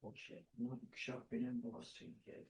Speaker 5: Bullshit. I'm not shopping in Boston, kid.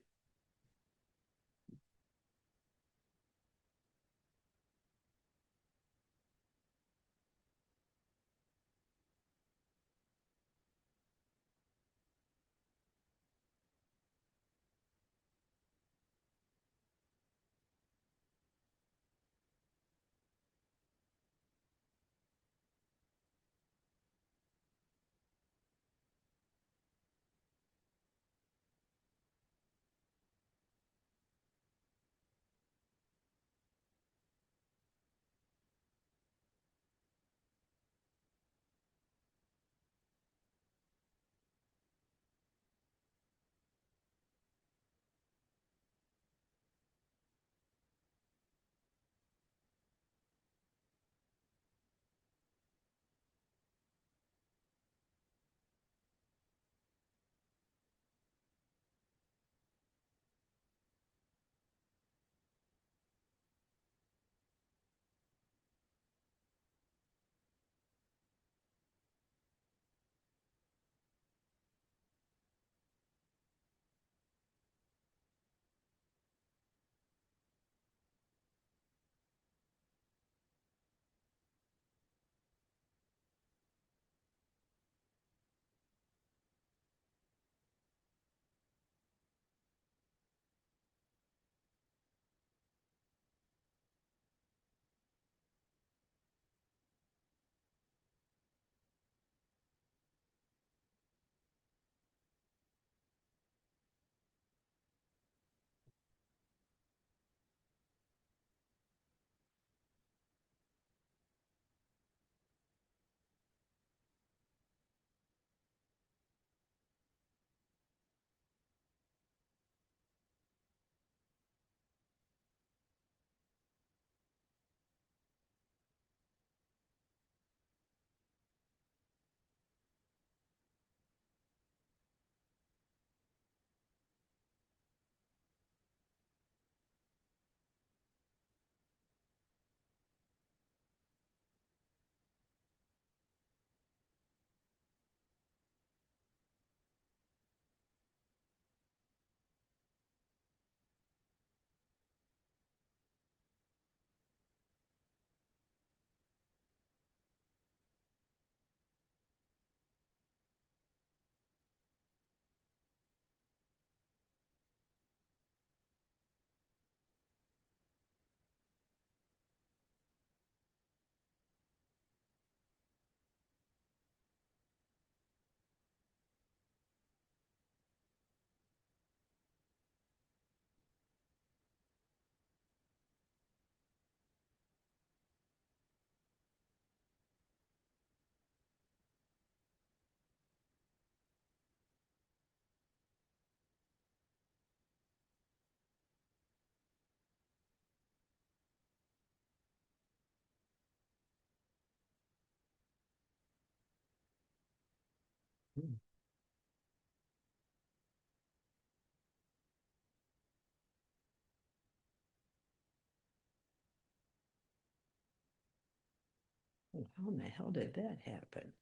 Speaker 5: How in the hell did that happen?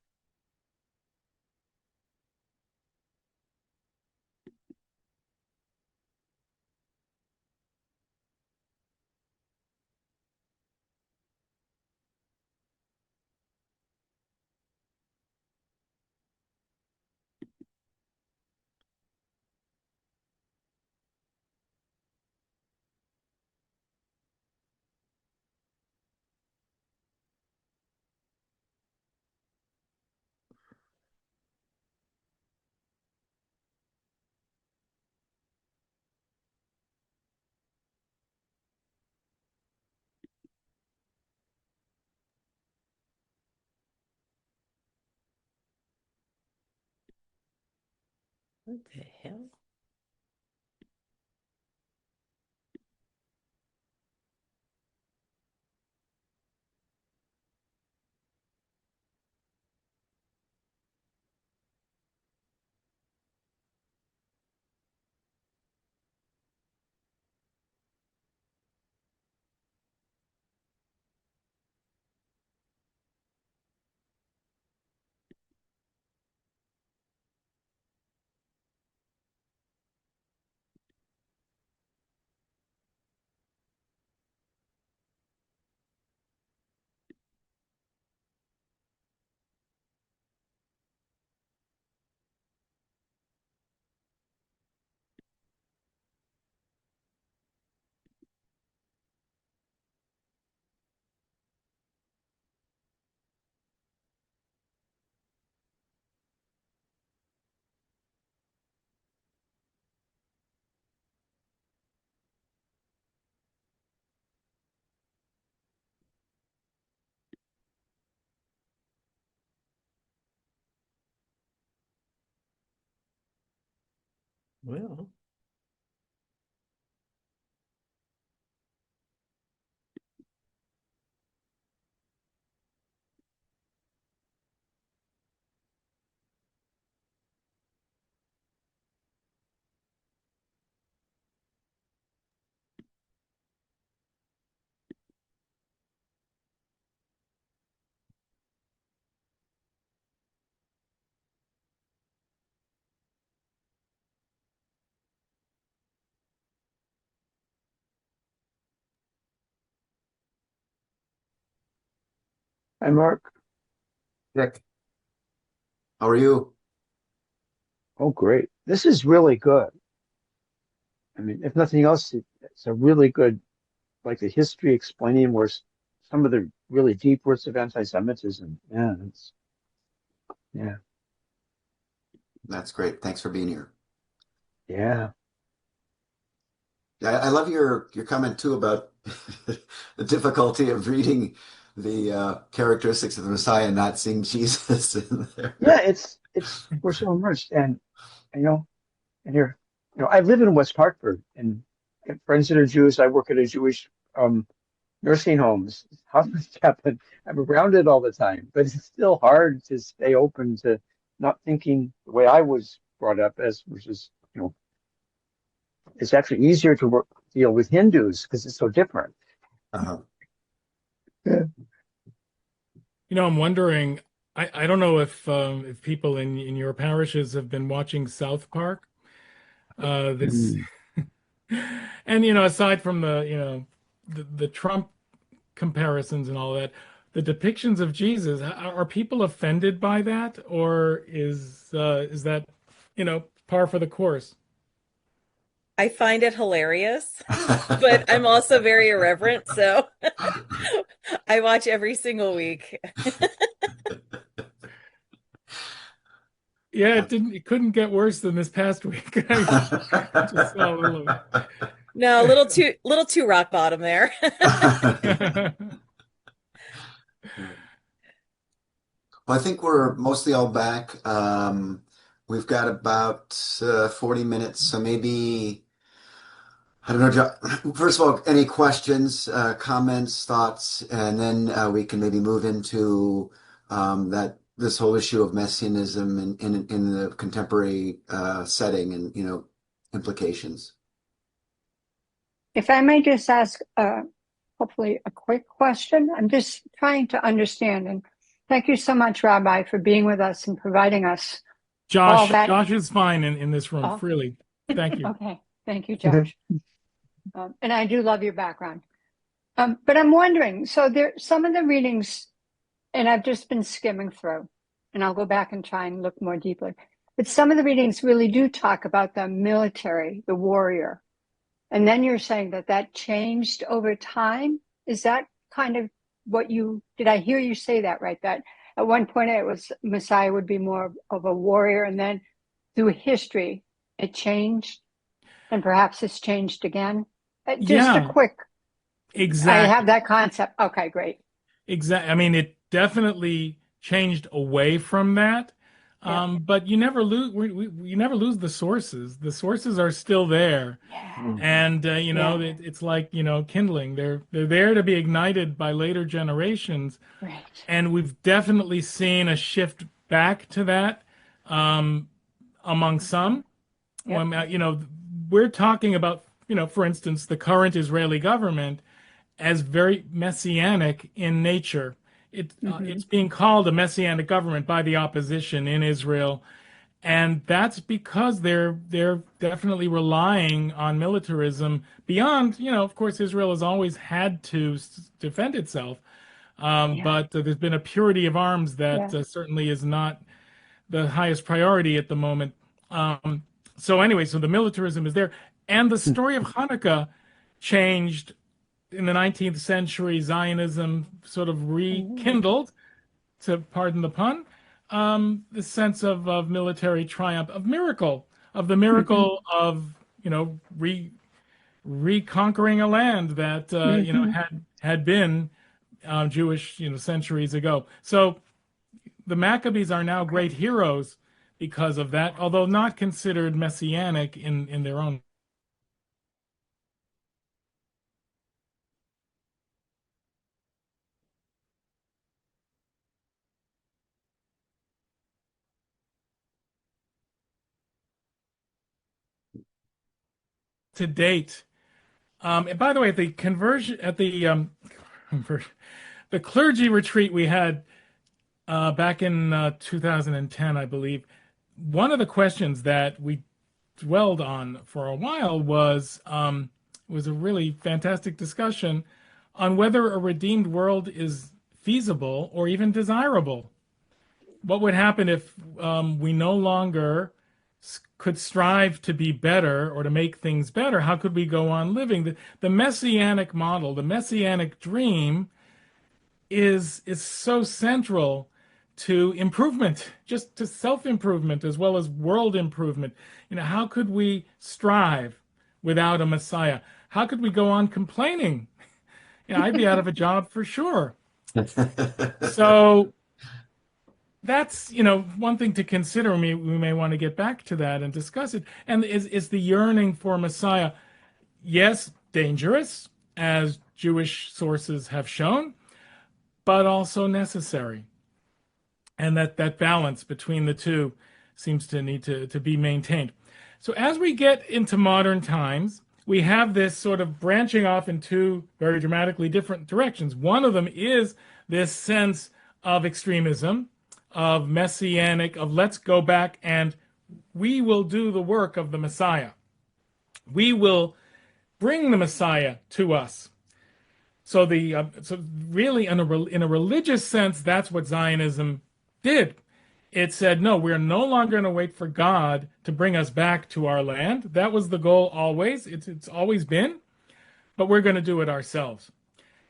Speaker 5: What the hell? Well,
Speaker 4: Hi, Mark.
Speaker 2: Rick, how are you?
Speaker 4: Oh, great. This is really good. I mean, if nothing else, it's a really good, like the history explaining where some of the really deep roots of anti-Semitism. Yeah, yeah,
Speaker 2: That's great. Thanks for being here.
Speaker 4: yeah.
Speaker 2: Yeah, I love your comment too about the difficulty of reading the characteristics of the Messiah and not seeing Jesus in
Speaker 4: Yeah,
Speaker 2: there.
Speaker 4: we're so immersed. And, and here, I live in West Hartford and I have friends that are Jews. I work at a Jewish nursing homes. How does this happen? I'm around it all the time, but it's still hard to stay open to not thinking the way I was brought up as, which is, it's actually easier to deal with Hindus because it's so different.
Speaker 2: Uh-huh.
Speaker 4: Yeah.
Speaker 1: I'm wondering, I don't know if people in your parishes have been watching South Park. This
Speaker 4: Mm.
Speaker 1: and aside from the Trump comparisons and all that, the depictions of Jesus, are people offended by that, or is that par for the course?
Speaker 3: I find it hilarious, but I'm also very irreverent, so I watch every single week.
Speaker 1: Yeah, it couldn't get worse than this past week. I just saw a little of
Speaker 3: No, a little too rock bottom there.
Speaker 1: it.
Speaker 2: Well, I think we're mostly all back. We've got about 40 minutes, so maybe, I don't know, first of all, any questions, comments, thoughts, and then we can maybe move into that this whole issue of messianism in the contemporary setting and, implications.
Speaker 6: If I may just ask, hopefully a quick question. I'm just trying to understand, and thank you so much, Rabbi, for being with us and providing us all that.
Speaker 1: Josh is fine in this room,
Speaker 6: Oh,
Speaker 1: freely. Thank you.
Speaker 6: okay. Thank you, Josh. And I do love your background. But I'm wondering, so there some of the readings, and I've just been skimming through, and I'll go back and try and look more deeply. But some of the readings really do talk about the military, the warrior. And then you're saying that changed over time. Is that kind of did I hear you say that right? That at one point it was Messiah would be more of a warrior, and then through history it changed, and perhaps it's changed again. Just a
Speaker 1: Yeah,
Speaker 6: quick, I
Speaker 1: exactly.
Speaker 6: have that concept. Okay, great.
Speaker 1: Exactly. I mean, it definitely changed away from that.
Speaker 6: Yeah,
Speaker 1: But you never lose you never lose the sources. The sources are still there.
Speaker 6: yeah,
Speaker 4: Mm.
Speaker 1: And
Speaker 6: yeah,
Speaker 1: it's like, kindling. They're there to be ignited by later generations.
Speaker 6: right.
Speaker 1: And we've definitely seen a shift back to that among some.
Speaker 6: Yep.
Speaker 1: When, we're talking about, for instance, the current Israeli government as very messianic in nature.
Speaker 6: Mm-hmm.
Speaker 1: It's being called a messianic government by the opposition in Israel, and that's because they're definitely relying on militarism beyond. Of course, Israel has always had to defend itself,
Speaker 6: Yeah,
Speaker 1: but there's been a purity of arms that
Speaker 6: yeah.
Speaker 1: certainly is not the highest priority at the moment. So anyway, so the militarism is there, and the story of Hanukkah changed in the 19th century. Zionism sort of
Speaker 6: Mm-hmm.
Speaker 1: rekindled, to pardon the pun, the sense of military triumph, of the miracle of reconquering a land that
Speaker 6: Mm-hmm.
Speaker 1: had been Jewish centuries ago. So the Maccabees are now
Speaker 6: Okay.
Speaker 1: great heroes because of that, although not considered messianic in their own. To date. And by the way, at the conversion, at the the clergy retreat we had back in 2010, I believe, one of the questions that we dwelled on for a while was a really fantastic discussion on whether a redeemed world is feasible or even desirable. What would happen if we no longer could strive to be better or to make things better? How could we go on living? The messianic model, the messianic dream is so central to improvement, just to self-improvement as well as world improvement. How could we strive without a Messiah? How could we go on complaining? I'd be out of a job for sure. So that's, one thing to consider. We may want to get back to that and discuss it. And is the yearning for Messiah, yes, dangerous, as Jewish sources have shown, but also necessary. And that balance between the two seems to need to be maintained. So as we get into modern times, we have this sort of branching off in two very dramatically different directions. One of them is this sense of extremism, of messianic, of let's go back and we will do the work of the Messiah. We will bring the Messiah to us. So really in a religious sense, that's what Zionism did. It said, no, we're no longer going to wait for God to bring us back to our land. That was the goal always. It's always been, but we're going to do it ourselves.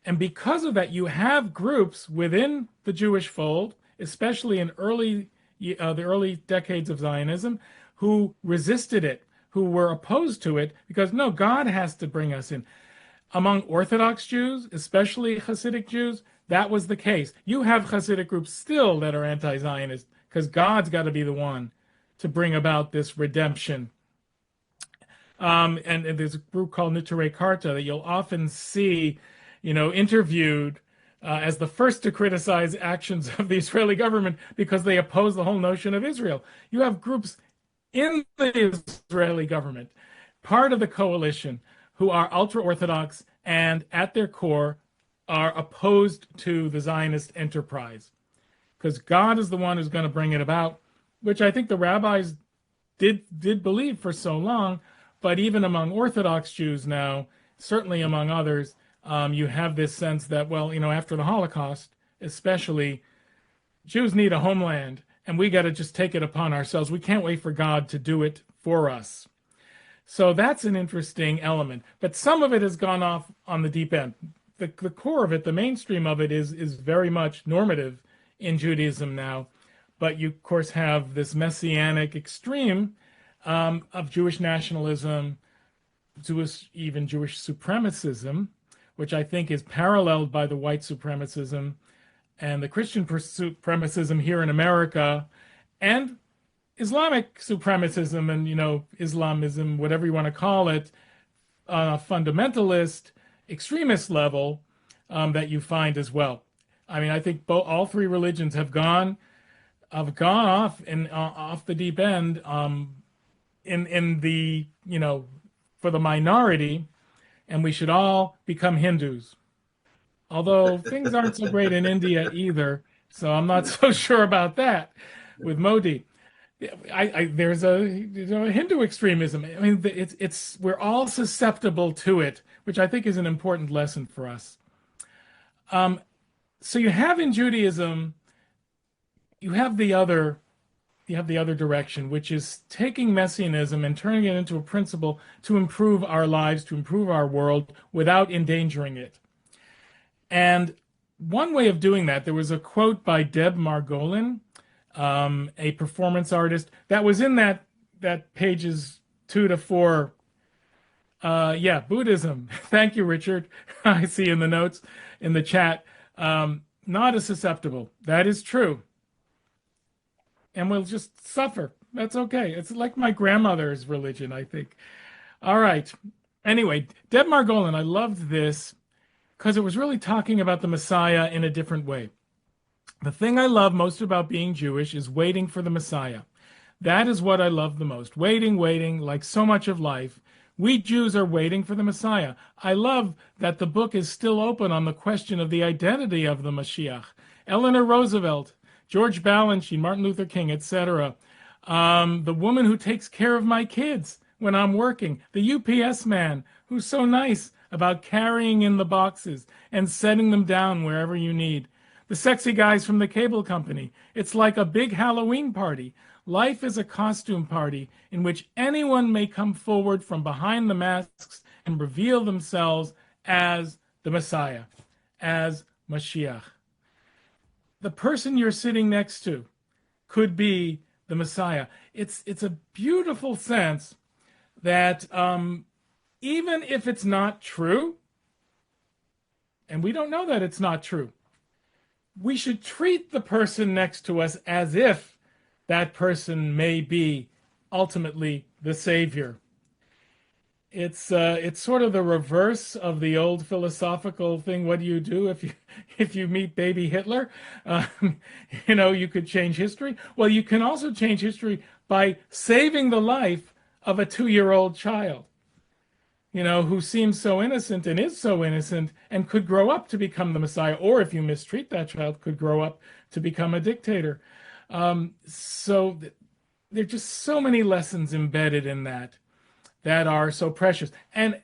Speaker 1: And because of that, you have groups within the Jewish fold, especially in the early decades of Zionism, who resisted it, who were opposed to it, because no, God has to bring us in. Among Orthodox Jews, especially Hasidic Jews, that was the case. You have Hasidic groups still that are anti-Zionist because God's got to be the one to bring about this redemption. And there's a group called Niturei Karta that you'll often see, interviewed as the first to criticize actions of the Israeli government because they oppose the whole notion of Israel. You have groups in the Israeli government, part of the coalition, who are ultra-Orthodox and at their core are opposed to the Zionist enterprise. Because God is the one who's going to bring it about, which I think the rabbis did believe for so long, but even among Orthodox Jews now, certainly among others, you have this sense that, after the Holocaust, especially, Jews need a homeland, and we got to just take it upon ourselves. We can't wait for God to do it for us. So that's an interesting element. But some of it has gone off on the deep end. The core of it, the mainstream of it is very much normative in Judaism now. But you, of course, have this messianic extreme of Jewish nationalism, even Jewish supremacism, which I think is paralleled by the white supremacism and the Christian supremacism here in America, and Islamic supremacism and, Islamism, whatever you want to call it, on a fundamentalist, extremist level that you find as well. I mean, I think all three religions have gone off and off the deep end in the, for the minority, and we should all become Hindus. Although things aren't so great in India either, so I'm not so sure about that with Modi. There's a Hindu extremism. I mean, we're all susceptible to it, which I think is an important lesson for us. So you have in Judaism, you have the other direction, which is taking messianism and turning it into a principle to improve our lives, to improve our world without endangering it. And one way of doing that, there was a quote by Deb Margolin, a performance artist, that was in that pages 2 to 4. Buddhism. Thank you, Richard. I see in the notes in the chat. Not as susceptible. That is true. and we'll just suffer. That's okay. It's like my grandmother's religion, I think. All right. Anyway, Deb Margolin, I loved this because it was really talking about the Messiah in a different way. The thing I love most about being Jewish is waiting for the Messiah. That is what I love the most. Waiting, waiting, like so much of life. We Jews are waiting for the Messiah. I love that the book is still open on the question of the identity of the Mashiach. Eleanor Roosevelt, George Balanchine, Martin Luther King, etc. The woman who takes care of my kids when I'm working. The UPS man who's so nice about carrying in the boxes and setting them down wherever you need. The sexy guys from the cable company. It's like a big Halloween party. Life is a costume party in which anyone may come forward from behind the masks and reveal themselves as the Messiah, as Mashiach. The person you're sitting next to could be the Messiah. It's a beautiful sense that even if it's not true, and we don't know that it's not true, we should treat the person next to us as if that person may be ultimately the Savior. It's sort of the reverse of the old philosophical thing. What do you do if you meet baby Hitler? You could change history. Well, you can also change history by saving the life of a 2-year-old child, who seems so innocent and is so innocent and could grow up to become the Messiah, or if you mistreat that child, could grow up to become a dictator. So there are just so many lessons embedded in that are so precious. And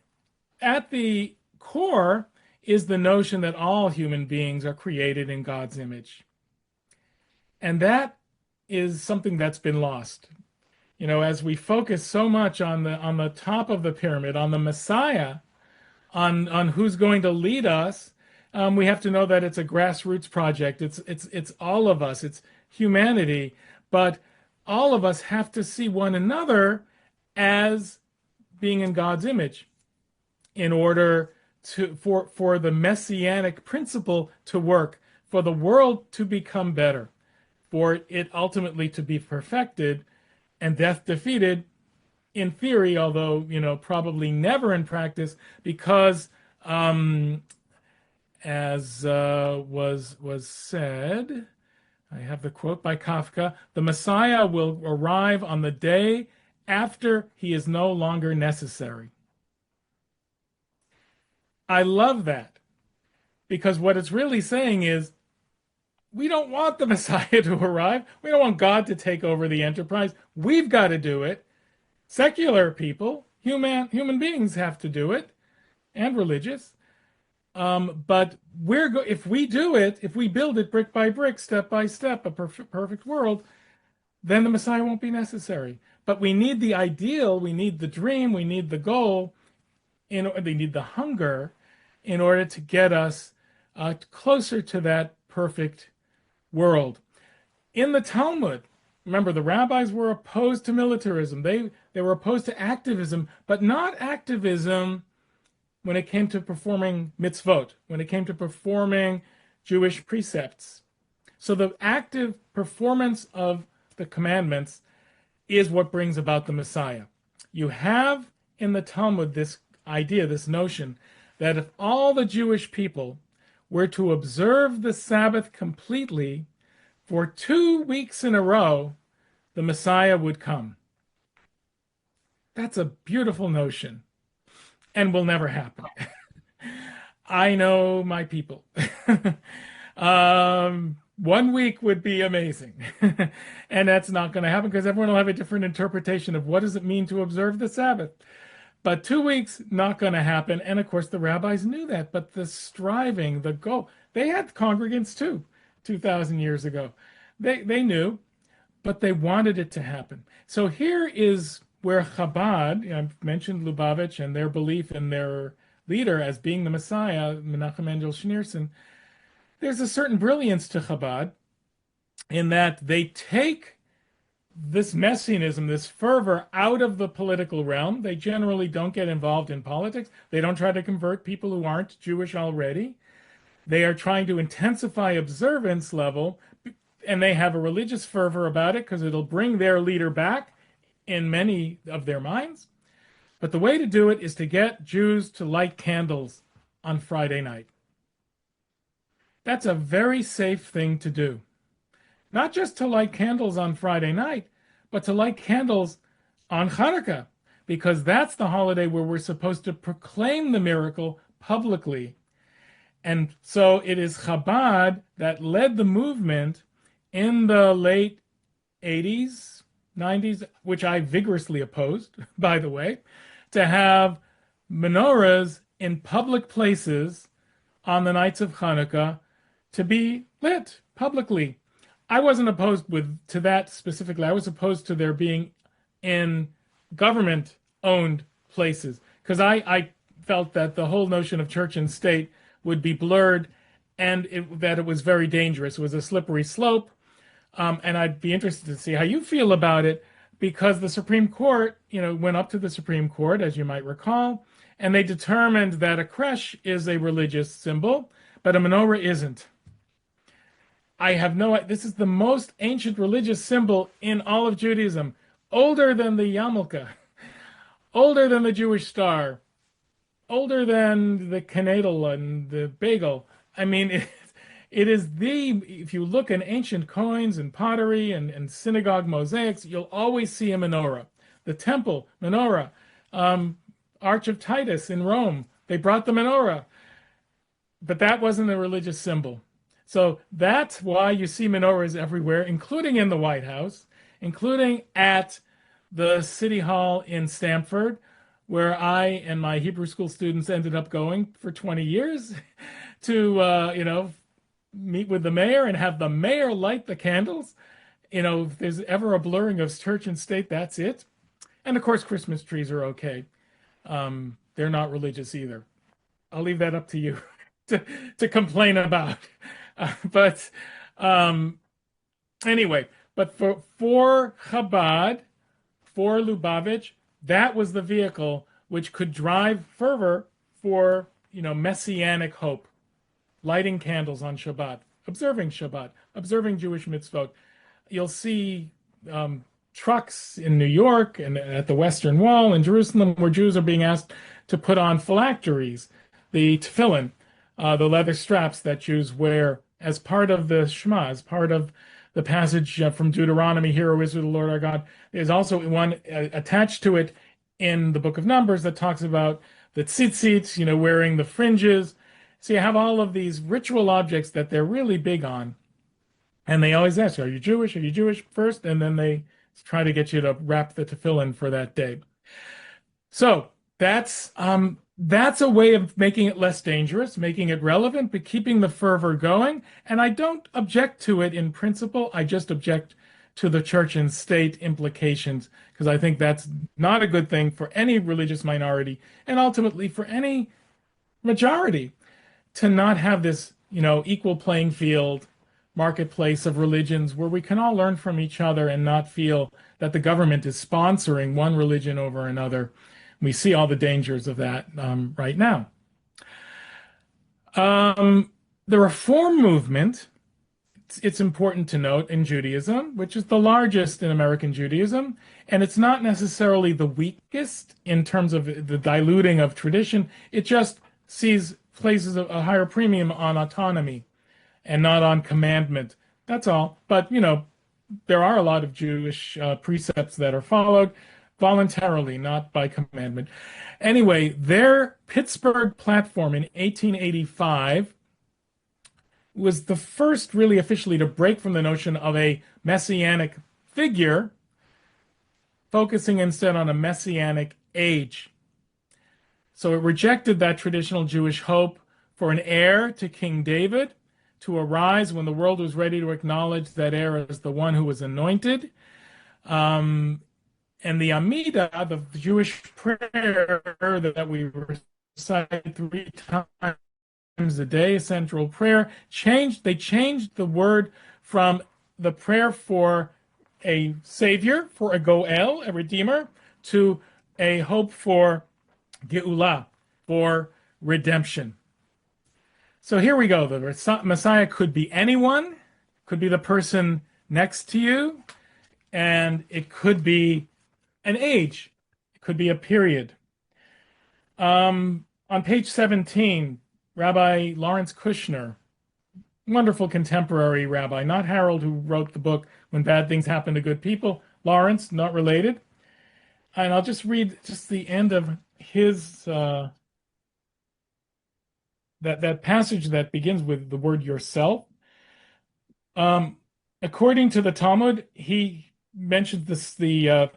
Speaker 1: at the core is the notion that all human beings are created in God's image. And that is something that's been lost. As we focus so much on the top of the pyramid, on the Messiah, on who's going to lead us, we have to know that it's a grassroots project. It's all of us. It's humanity. But all of us have to see one another as being in God's image in order for the messianic principle to work, for the world to become better, for it ultimately to be perfected and death defeated in theory, although, probably never in practice, because as was said, I have the quote by Kafka, the Messiah will arrive on the day after he is no longer necessary. I love that, because what it's really saying is we don't want the Messiah to arrive. We don't want God to take over the enterprise. We've got to do it. Secular people, human beings have to do it, and religious. But if we do it, if we build it brick by brick, step by step, a perfect world, then the Messiah won't be necessary. But we need the ideal, we need the dream, we need the goal, we need the hunger in order to get us closer to that perfect world. In the Talmud, remember, the rabbis were opposed to militarism. They were opposed to activism, but not activism when it came to performing mitzvot, when it came to performing Jewish precepts. So the active performance of the commandments is what brings about the Messiah. You have in the Talmud this idea, this notion, that if all the Jewish people were to observe the Sabbath completely for 2 weeks in a row, the Messiah would come. That's a beautiful notion and will never happen. I know my people. 1 week would be amazing. And that's not going to happen because everyone will have a different interpretation of what does it mean to observe the Sabbath. But 2 weeks, not going to happen. And of course, the rabbis knew that. But the striving, the goal, they had congregants too, 2,000 years ago. They knew, but they wanted it to happen. So here is where Chabad, I've mentioned Lubavitch and their belief in their leader as being the Messiah, Menachem Mendel Schneerson. There's a certain brilliance to Chabad in that they take this messianism, this fervor out of the political realm. They generally don't get involved in politics. They don't try to convert people who aren't Jewish already. They are trying to intensify observance level. and they have a religious fervor about it because it'll bring their leader back in many of their minds. But the way to do it is to get Jews to light candles on Friday night. That's a very safe thing to do. Not just to light candles on Friday night, but to light candles on Hanukkah, because that's the holiday where we're supposed to proclaim the miracle publicly. And so it is Chabad that led the movement in the late 80s, 90s, which I vigorously opposed, by the way, to have menorahs in public places on the nights of Hanukkah to be lit publicly. I wasn't opposed to that specifically. I was opposed to there being in government-owned places because I felt that the whole notion of church and state would be blurred and that it was very dangerous. It was a slippery slope. And I'd be interested to see how you feel about it because the Supreme Court, went up to the Supreme Court, as you might recall, and they determined that a creche is a religious symbol, but a menorah isn't. This is the most ancient religious symbol in all of Judaism, older than the yarmulke, older than the Jewish star, older than the canadle and the bagel. I mean, it is if you look in ancient coins and pottery and synagogue mosaics, you'll always see a menorah. The temple, menorah, Arch of Titus in Rome, they brought the menorah. But that wasn't a religious symbol. So that's why you see menorahs everywhere, including in the White House, including at the City Hall in Stamford, where I and my Hebrew school students ended up going for 20 years to, meet with the mayor and have the mayor light the candles. If there's ever a blurring of church and state, that's it. And of course, Christmas trees are okay. They're not religious either. I'll leave that up to you to complain about. Anyway, but for Chabad, for Lubavitch, that was the vehicle which could drive fervor for, messianic hope. Lighting candles on Shabbat, observing Jewish mitzvot. You'll see trucks in New York and at the Western Wall in Jerusalem where Jews are being asked to put on phylacteries, the tefillin, the leather straps that Jews wear as part of the Shema, as part of the passage from Deuteronomy, Hear, O Israel, the Lord our God. There's also one attached to it in the book of Numbers that talks about the tzitzit, wearing the fringes. So you have all of these ritual objects that they're really big on. And they always ask, are you Jewish? Are you Jewish first? And then they try to get you to wrap the tefillin for that day. So that's a way of making it less dangerous, making it relevant, but keeping the fervor going. And I don't object to it in principle. I just object to the church and state implications because I think that's not a good thing for any religious minority and ultimately for any majority to not have this, equal playing field marketplace of religions where we can all learn from each other and not feel that the government is sponsoring one religion over another. We see all the dangers of that right now. The Reform movement, it's important to note in Judaism, which is the largest in American Judaism, and it's not necessarily the weakest in terms of the diluting of tradition. It just places a higher premium on autonomy and not on commandment. That's all. But, there are a lot of Jewish precepts that are followed voluntarily, not by commandment. Anyway, their Pittsburgh platform in 1885 was the first really officially to break from the notion of a messianic figure, focusing instead on a messianic age. So it rejected that traditional Jewish hope for an heir to King David to arise when the world was ready to acknowledge that heir as the one who was anointed. And the Amidah, the Jewish prayer that we recite 3 times a day, central prayer, they changed the word from the prayer for a savior, for a goel, a redeemer, to a hope for Geulah, for redemption. So here we go. The Messiah could be anyone. could be the person next to you, and it could be an age. It could be a period. On page 17, Rabbi Lawrence Kushner, wonderful contemporary rabbi, not Harold, who wrote the book When Bad Things Happen to Good People. Lawrence, not related. And I'll just read just the end of his that passage that begins with the word yourself. According to the Talmud, he mentions the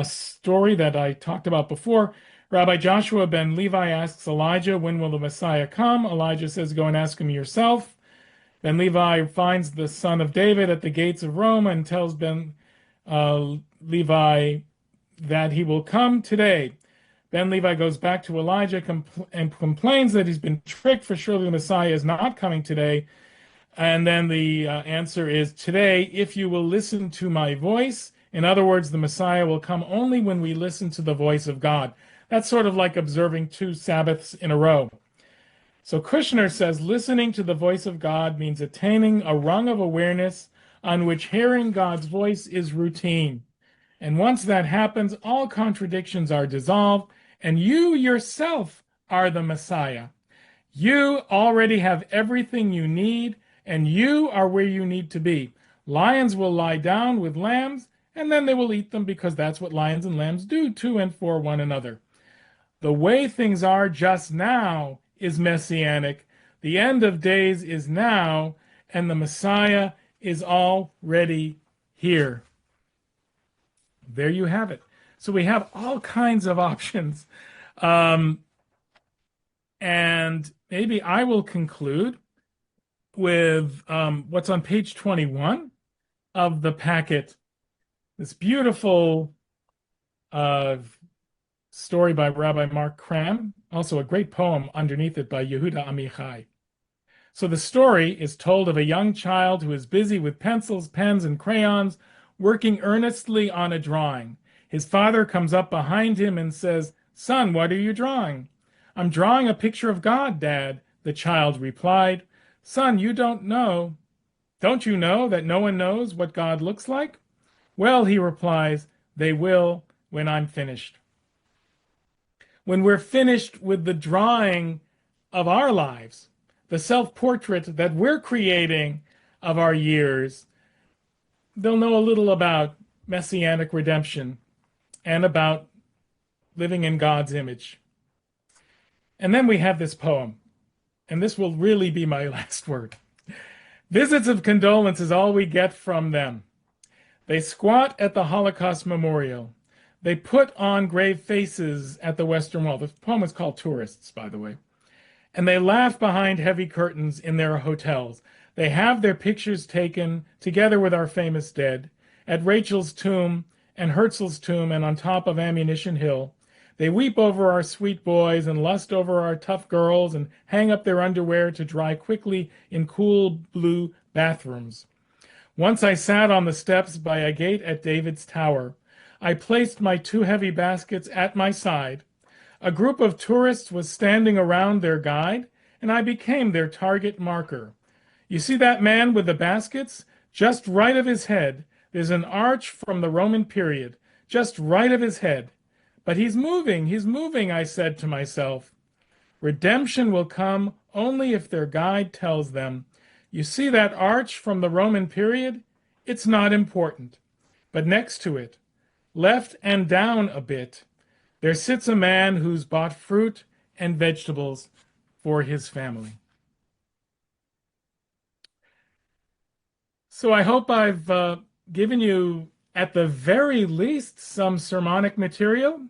Speaker 1: story that I talked about before. Rabbi Joshua ben Levi asks Elijah, when will the Messiah come? Elijah says, go and ask him yourself. Ben Levi finds the son of David at the gates of Rome and tells Ben Levi that he will come today. Ben Levi goes back to Elijah and complains that he's been tricked, for surely the Messiah is not coming today. And then the answer is, today, if you will listen to my voice. In other words, the Messiah will come only when we listen to the voice of God. That's sort of like observing 2 Sabbaths in a row. So Kushner says listening to the voice of God means attaining a rung of awareness on which hearing God's voice is routine. And once that happens, all contradictions are dissolved, and you yourself are the Messiah. You already have everything you need, and you are where you need to be. Lions will lie down with lambs, and then they will eat them, because that's what lions and lambs do to and for one another. The way things are just now is messianic. The end of days is now, and the Messiah is already here. There you have it. So we have all kinds of options. And maybe I will conclude with what's on page 21 of the packet. This beautiful story by Rabbi Mark Cram, also a great poem underneath it by Yehuda Amichai. So the story is told of a young child who is busy with pencils, pens, and crayons, working earnestly on a drawing. His father comes up behind him and says, "Son, what are you drawing?" "I'm drawing a picture of God, Dad," the child replied. "Son, you don't know. Don't you know that no one knows what God looks like?" "Well," he replies, "they will when I'm finished." When we're finished with the drawing of our lives, the self-portrait that we're creating of our years, they'll know a little about messianic redemption and about living in God's image. And then we have this poem, and this will really be my last word. Visits of condolence is all we get from them. They squat at the Holocaust Memorial. They put on grave faces at the Western Wall. The poem is called Tourists, by the way. And they laugh behind heavy curtains in their hotels. They have their pictures taken together with our famous dead at Rachel's tomb and Herzl's tomb and on top of Ammunition Hill. They weep over our sweet boys and lust over our tough girls and hang up their underwear to dry quickly in cool blue bathrooms. Once I sat on the steps by a gate at David's Tower. I placed my 2 heavy baskets at my side. A group of tourists was standing around their guide, and I became their target marker. You see that man with the baskets? Just right of his head. There's an arch from the Roman period, just right of his head. But he's moving, I said to myself. Redemption will come only if their guide tells them, you see that arch from the Roman period? It's not important. But next to it, left and down a bit, there sits a man who's bought fruit and vegetables for his family. So I hope I've given you, at the very least, some sermonic material,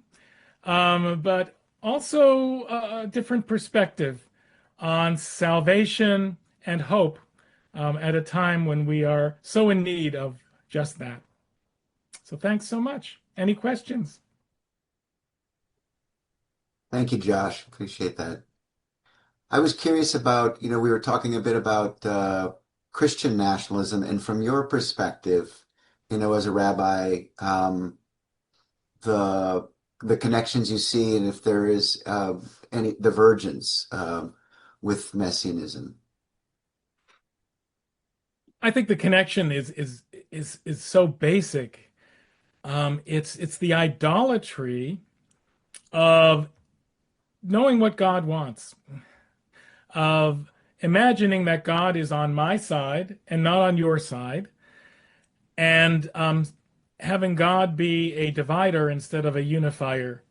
Speaker 1: but also a different perspective on salvation and hope at a time when we are so in need of just that. So thanks so much. Any questions?
Speaker 2: Thank you, Josh. Appreciate that. I was curious about, we were talking a bit about Christian nationalism, and from your perspective, as a rabbi, the connections you see, and if there is any divergence with Messianism.
Speaker 1: I think the connection is so basic. It's the idolatry of knowing what God wants, of imagining that God is on my side and not on your side, and having God be a divider instead of a unifier.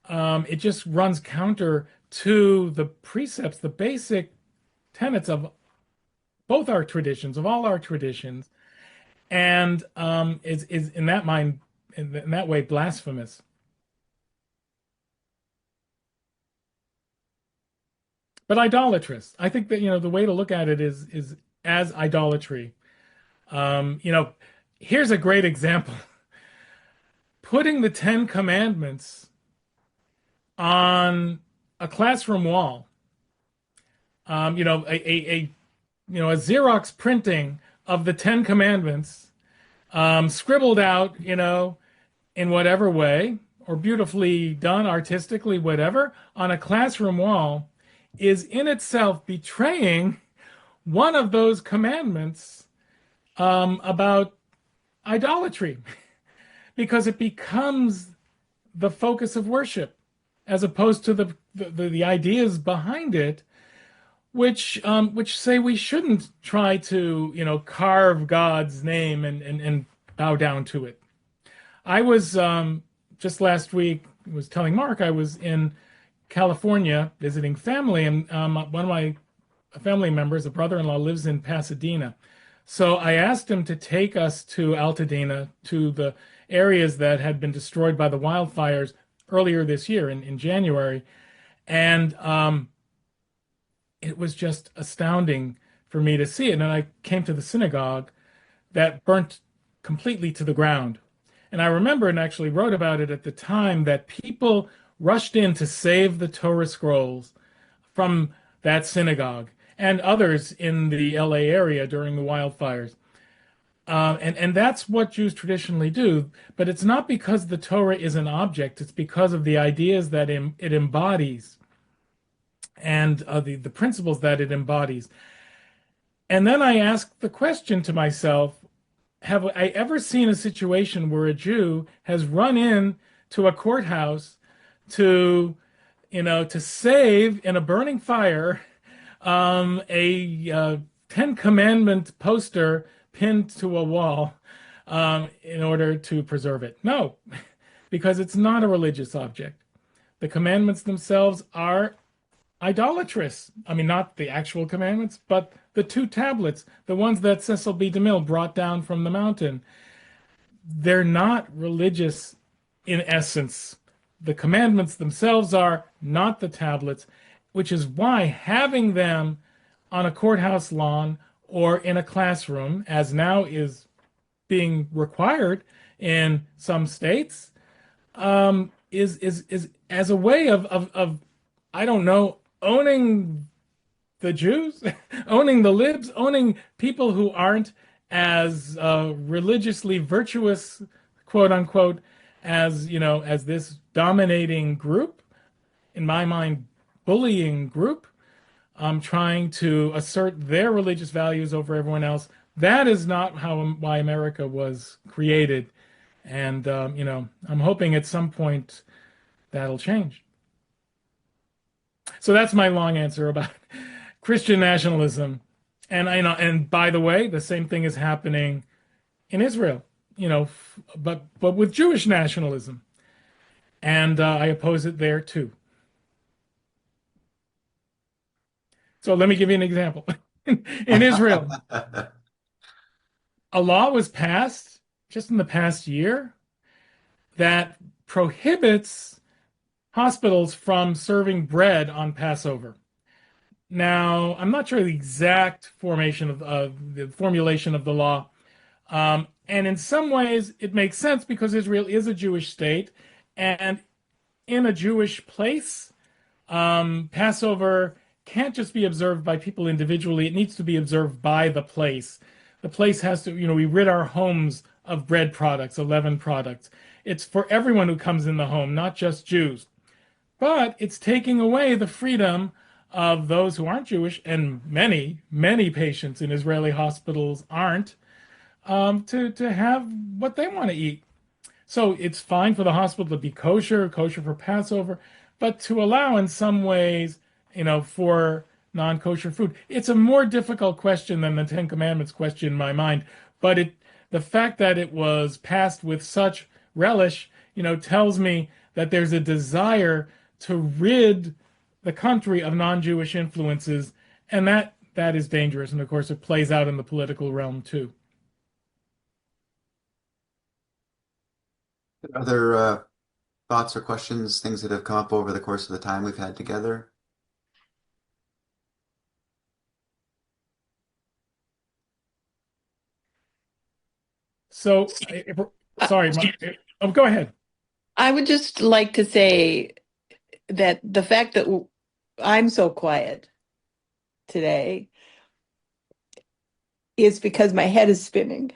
Speaker 1: It just runs counter to the precepts, the basic tenets of both our traditions, of all our traditions, and is in that mind, in that way, blasphemous. But idolatrous. I think that, the way to look at it is as idolatry. Here's a great example. Putting the Ten Commandments on a classroom wall. A Xerox printing of the Ten Commandments, scribbled out, in whatever way, or beautifully done artistically, whatever, on a classroom wall, is in itself betraying one of those commandments about idolatry, because it becomes the focus of worship, as opposed to the ideas behind it, which say we shouldn't try to carve God's name and bow down to it. I was just last week was telling Mark I was in California visiting family, and one of my family members, a brother-in-law, lives in Pasadena. So I asked him to take us to Altadena, to the areas that had been destroyed by the wildfires earlier this year in January. And it was just astounding for me to see it. And then I came to the synagogue that burnt completely to the ground. And I remember, and actually wrote about it at the time, that people rushed in to save the Torah scrolls from that synagogue and others in the LA area during the wildfires. And that's what Jews traditionally do. But it's not because the Torah is an object. It's because of the ideas that it embodies and the principles that it embodies. And then I asked the question to myself, have I ever seen a situation where a Jew has run in to a courthouse to save in a burning fire a Ten Commandment poster pinned to a wall in order to preserve it? No, because it's not a religious object. The commandments themselves are idolatrous. I mean, not the actual commandments, but the two tablets, the ones that Cecil B. DeMille brought down from the mountain. They're not religious in essence. The commandments themselves are, not the tablets, which is why having them on a courthouse lawn or in a classroom, as now is being required in some states, is as a way of I don't know, owning the Jews, owning the libs, owning people who aren't as religiously virtuous, quote unquote, as this dominating group, in my mind, bullying group, trying to assert their religious values over everyone else. That is not why America was created. And, I'm hoping at some point that'll change. So that's my long answer about Christian nationalism. And by the way, the same thing is happening in Israel, but with Jewish nationalism. And I oppose it there too. So let me give you an example. In Israel, a law was passed just in the past year that prohibits hospitals from serving bread on Passover. Now, I'm not sure the exact formulation of the law. And in some ways, it makes sense because Israel is a Jewish state. And in a Jewish place, Passover can't just be observed by people individually. It needs to be observed by the place. The place has to, we rid our homes of bread products, of leavened products. It's for everyone who comes in the home, not just Jews. But it's taking away the freedom of those who aren't Jewish, and many, many patients in Israeli hospitals aren't, to have what they want to eat. So it's fine for the hospital to be kosher, kosher for Passover, but to allow in some ways, for non-kosher food. It's a more difficult question than the Ten Commandments question in my mind, but the fact that it was passed with such relish, tells me that there's a desire to rid the country of non-Jewish influences, and that is dangerous. And of course, it plays out in the political realm too.
Speaker 2: Other thoughts or questions, things that have come up over the course of the time we've had together?
Speaker 1: So, sorry, go ahead.
Speaker 7: I would just like to say that the fact that I'm so quiet today is because my head is spinning.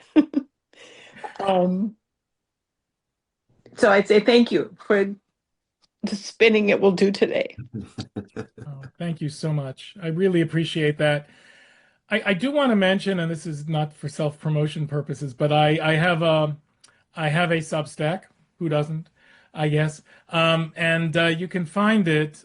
Speaker 7: So I'd say thank you for the spinning it will do today.
Speaker 1: Oh, thank you so much. I really appreciate that. I do want to mention, and this is not for self-promotion purposes, but I have a Substack. Who doesn't? I guess. And you can find it.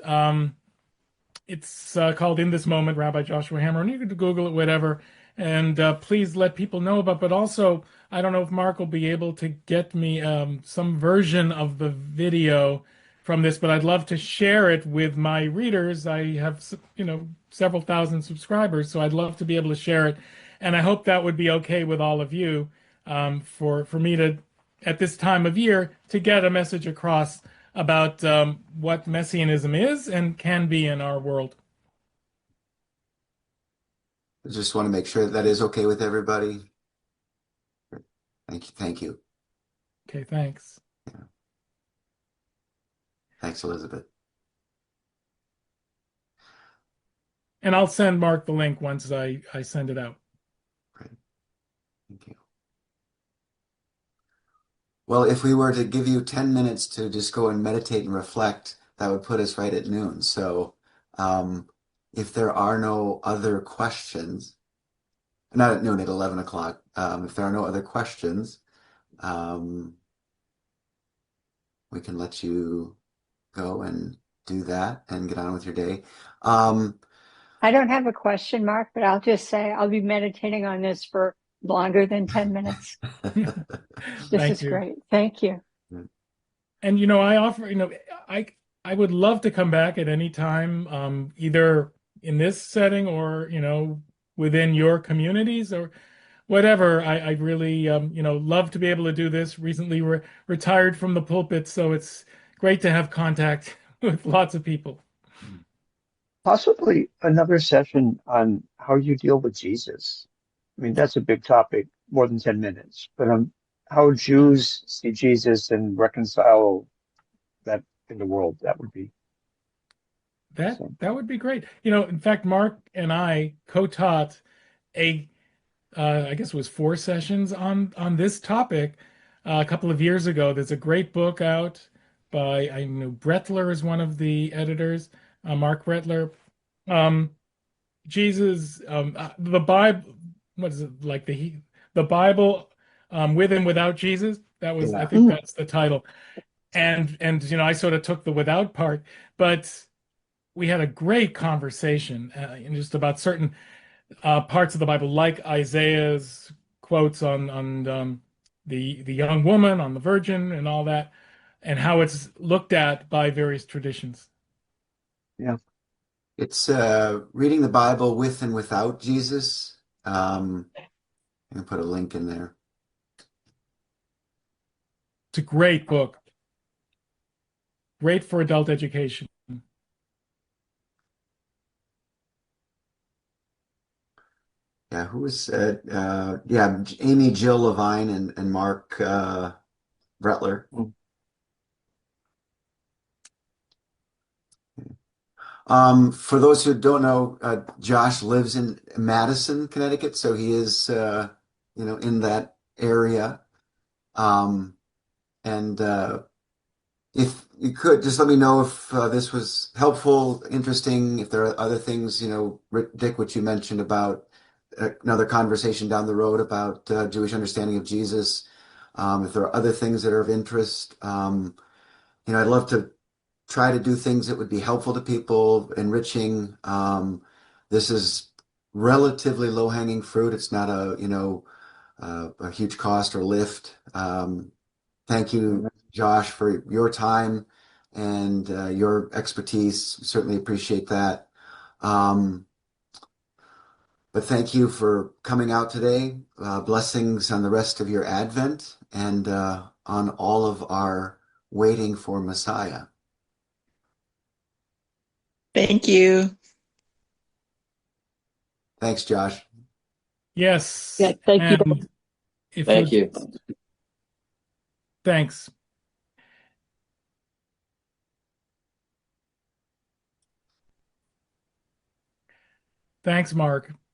Speaker 1: It's called In This Moment, Rabbi Joshua Hammerman. You can Google it, whatever. And please let people know about. But also, I don't know if Mark will be able to get me some version of the video from this, but I'd love to share it with my readers. I have, several thousand subscribers, so I'd love to be able to share it. And I hope that would be okay with all of you, for me to, at this time of year, to get a message across about what Messianism is and can be in our world.
Speaker 2: I just want to make sure that is okay with everybody. Thank you.
Speaker 1: Okay, thanks.
Speaker 2: Yeah. Thanks, Elizabeth.
Speaker 1: And I'll send Mark the link once I send it out.
Speaker 2: Great. Thank you. Well, if we were to give you 10 minutes to just go and meditate and reflect, that would put us right at noon. So if there are no other questions, not at noon, at 11 o'clock, if there are no other questions, we can let you go and do that and get on with your day.
Speaker 6: I don't have a question, Mark, but I'll just say I'll be meditating on this for longer than 10 minutes. This is great. Thank you.
Speaker 1: And, I offer, I would love to come back at any time, either in this setting or, within your communities or whatever. I really, love to be able to do this. Recently retired from the pulpit, so it's great to have contact with lots of people.
Speaker 4: Possibly another session on how you deal with Jesus. I mean, that's a big topic, more than 10 minutes, but how Jews see Jesus and reconcile that in the world, that would be.
Speaker 1: That would be great. In fact, Mark and I co-taught I guess it was 4 sessions on this topic a couple of years ago. There's a great book out by, I know Brettler is one of the editors, Mark Brettler. Jesus, the Bible, what is it, like the Bible with and without Jesus? That was, I think that's the title. And I sort of took the without part, but we had a great conversation just about certain parts of the Bible, like Isaiah's quotes on the young woman, on the virgin, and all that, and how it's looked at by various traditions.
Speaker 2: Yeah, it's reading the Bible with and without Jesus. I can put a link in there.
Speaker 1: It's a great book. Great for adult education.
Speaker 2: Yeah, who was Amy Jill Levine and Mark Brettler. For those who don't know, Josh lives in Madison, Connecticut, so he is in that area. And If you could just let me know if this was helpful, interesting, if there are other things, Dick, what you mentioned about another conversation down the road about Jewish understanding of Jesus. If there are other things that are of interest, I'd love to try to do things that would be helpful to people, enriching. This is relatively low-hanging fruit. It's not a huge cost or lift. Thank you, Josh, for your time and your expertise. Certainly appreciate that. Um, but thank you for coming out today. Blessings on the rest of your Advent and on all of our waiting for Messiah.
Speaker 7: Thank you.
Speaker 2: Thanks, Josh.
Speaker 1: Yes.
Speaker 7: Yeah, thank you.
Speaker 1: And if
Speaker 8: Thank you.
Speaker 1: Thanks. Thanks, Mark.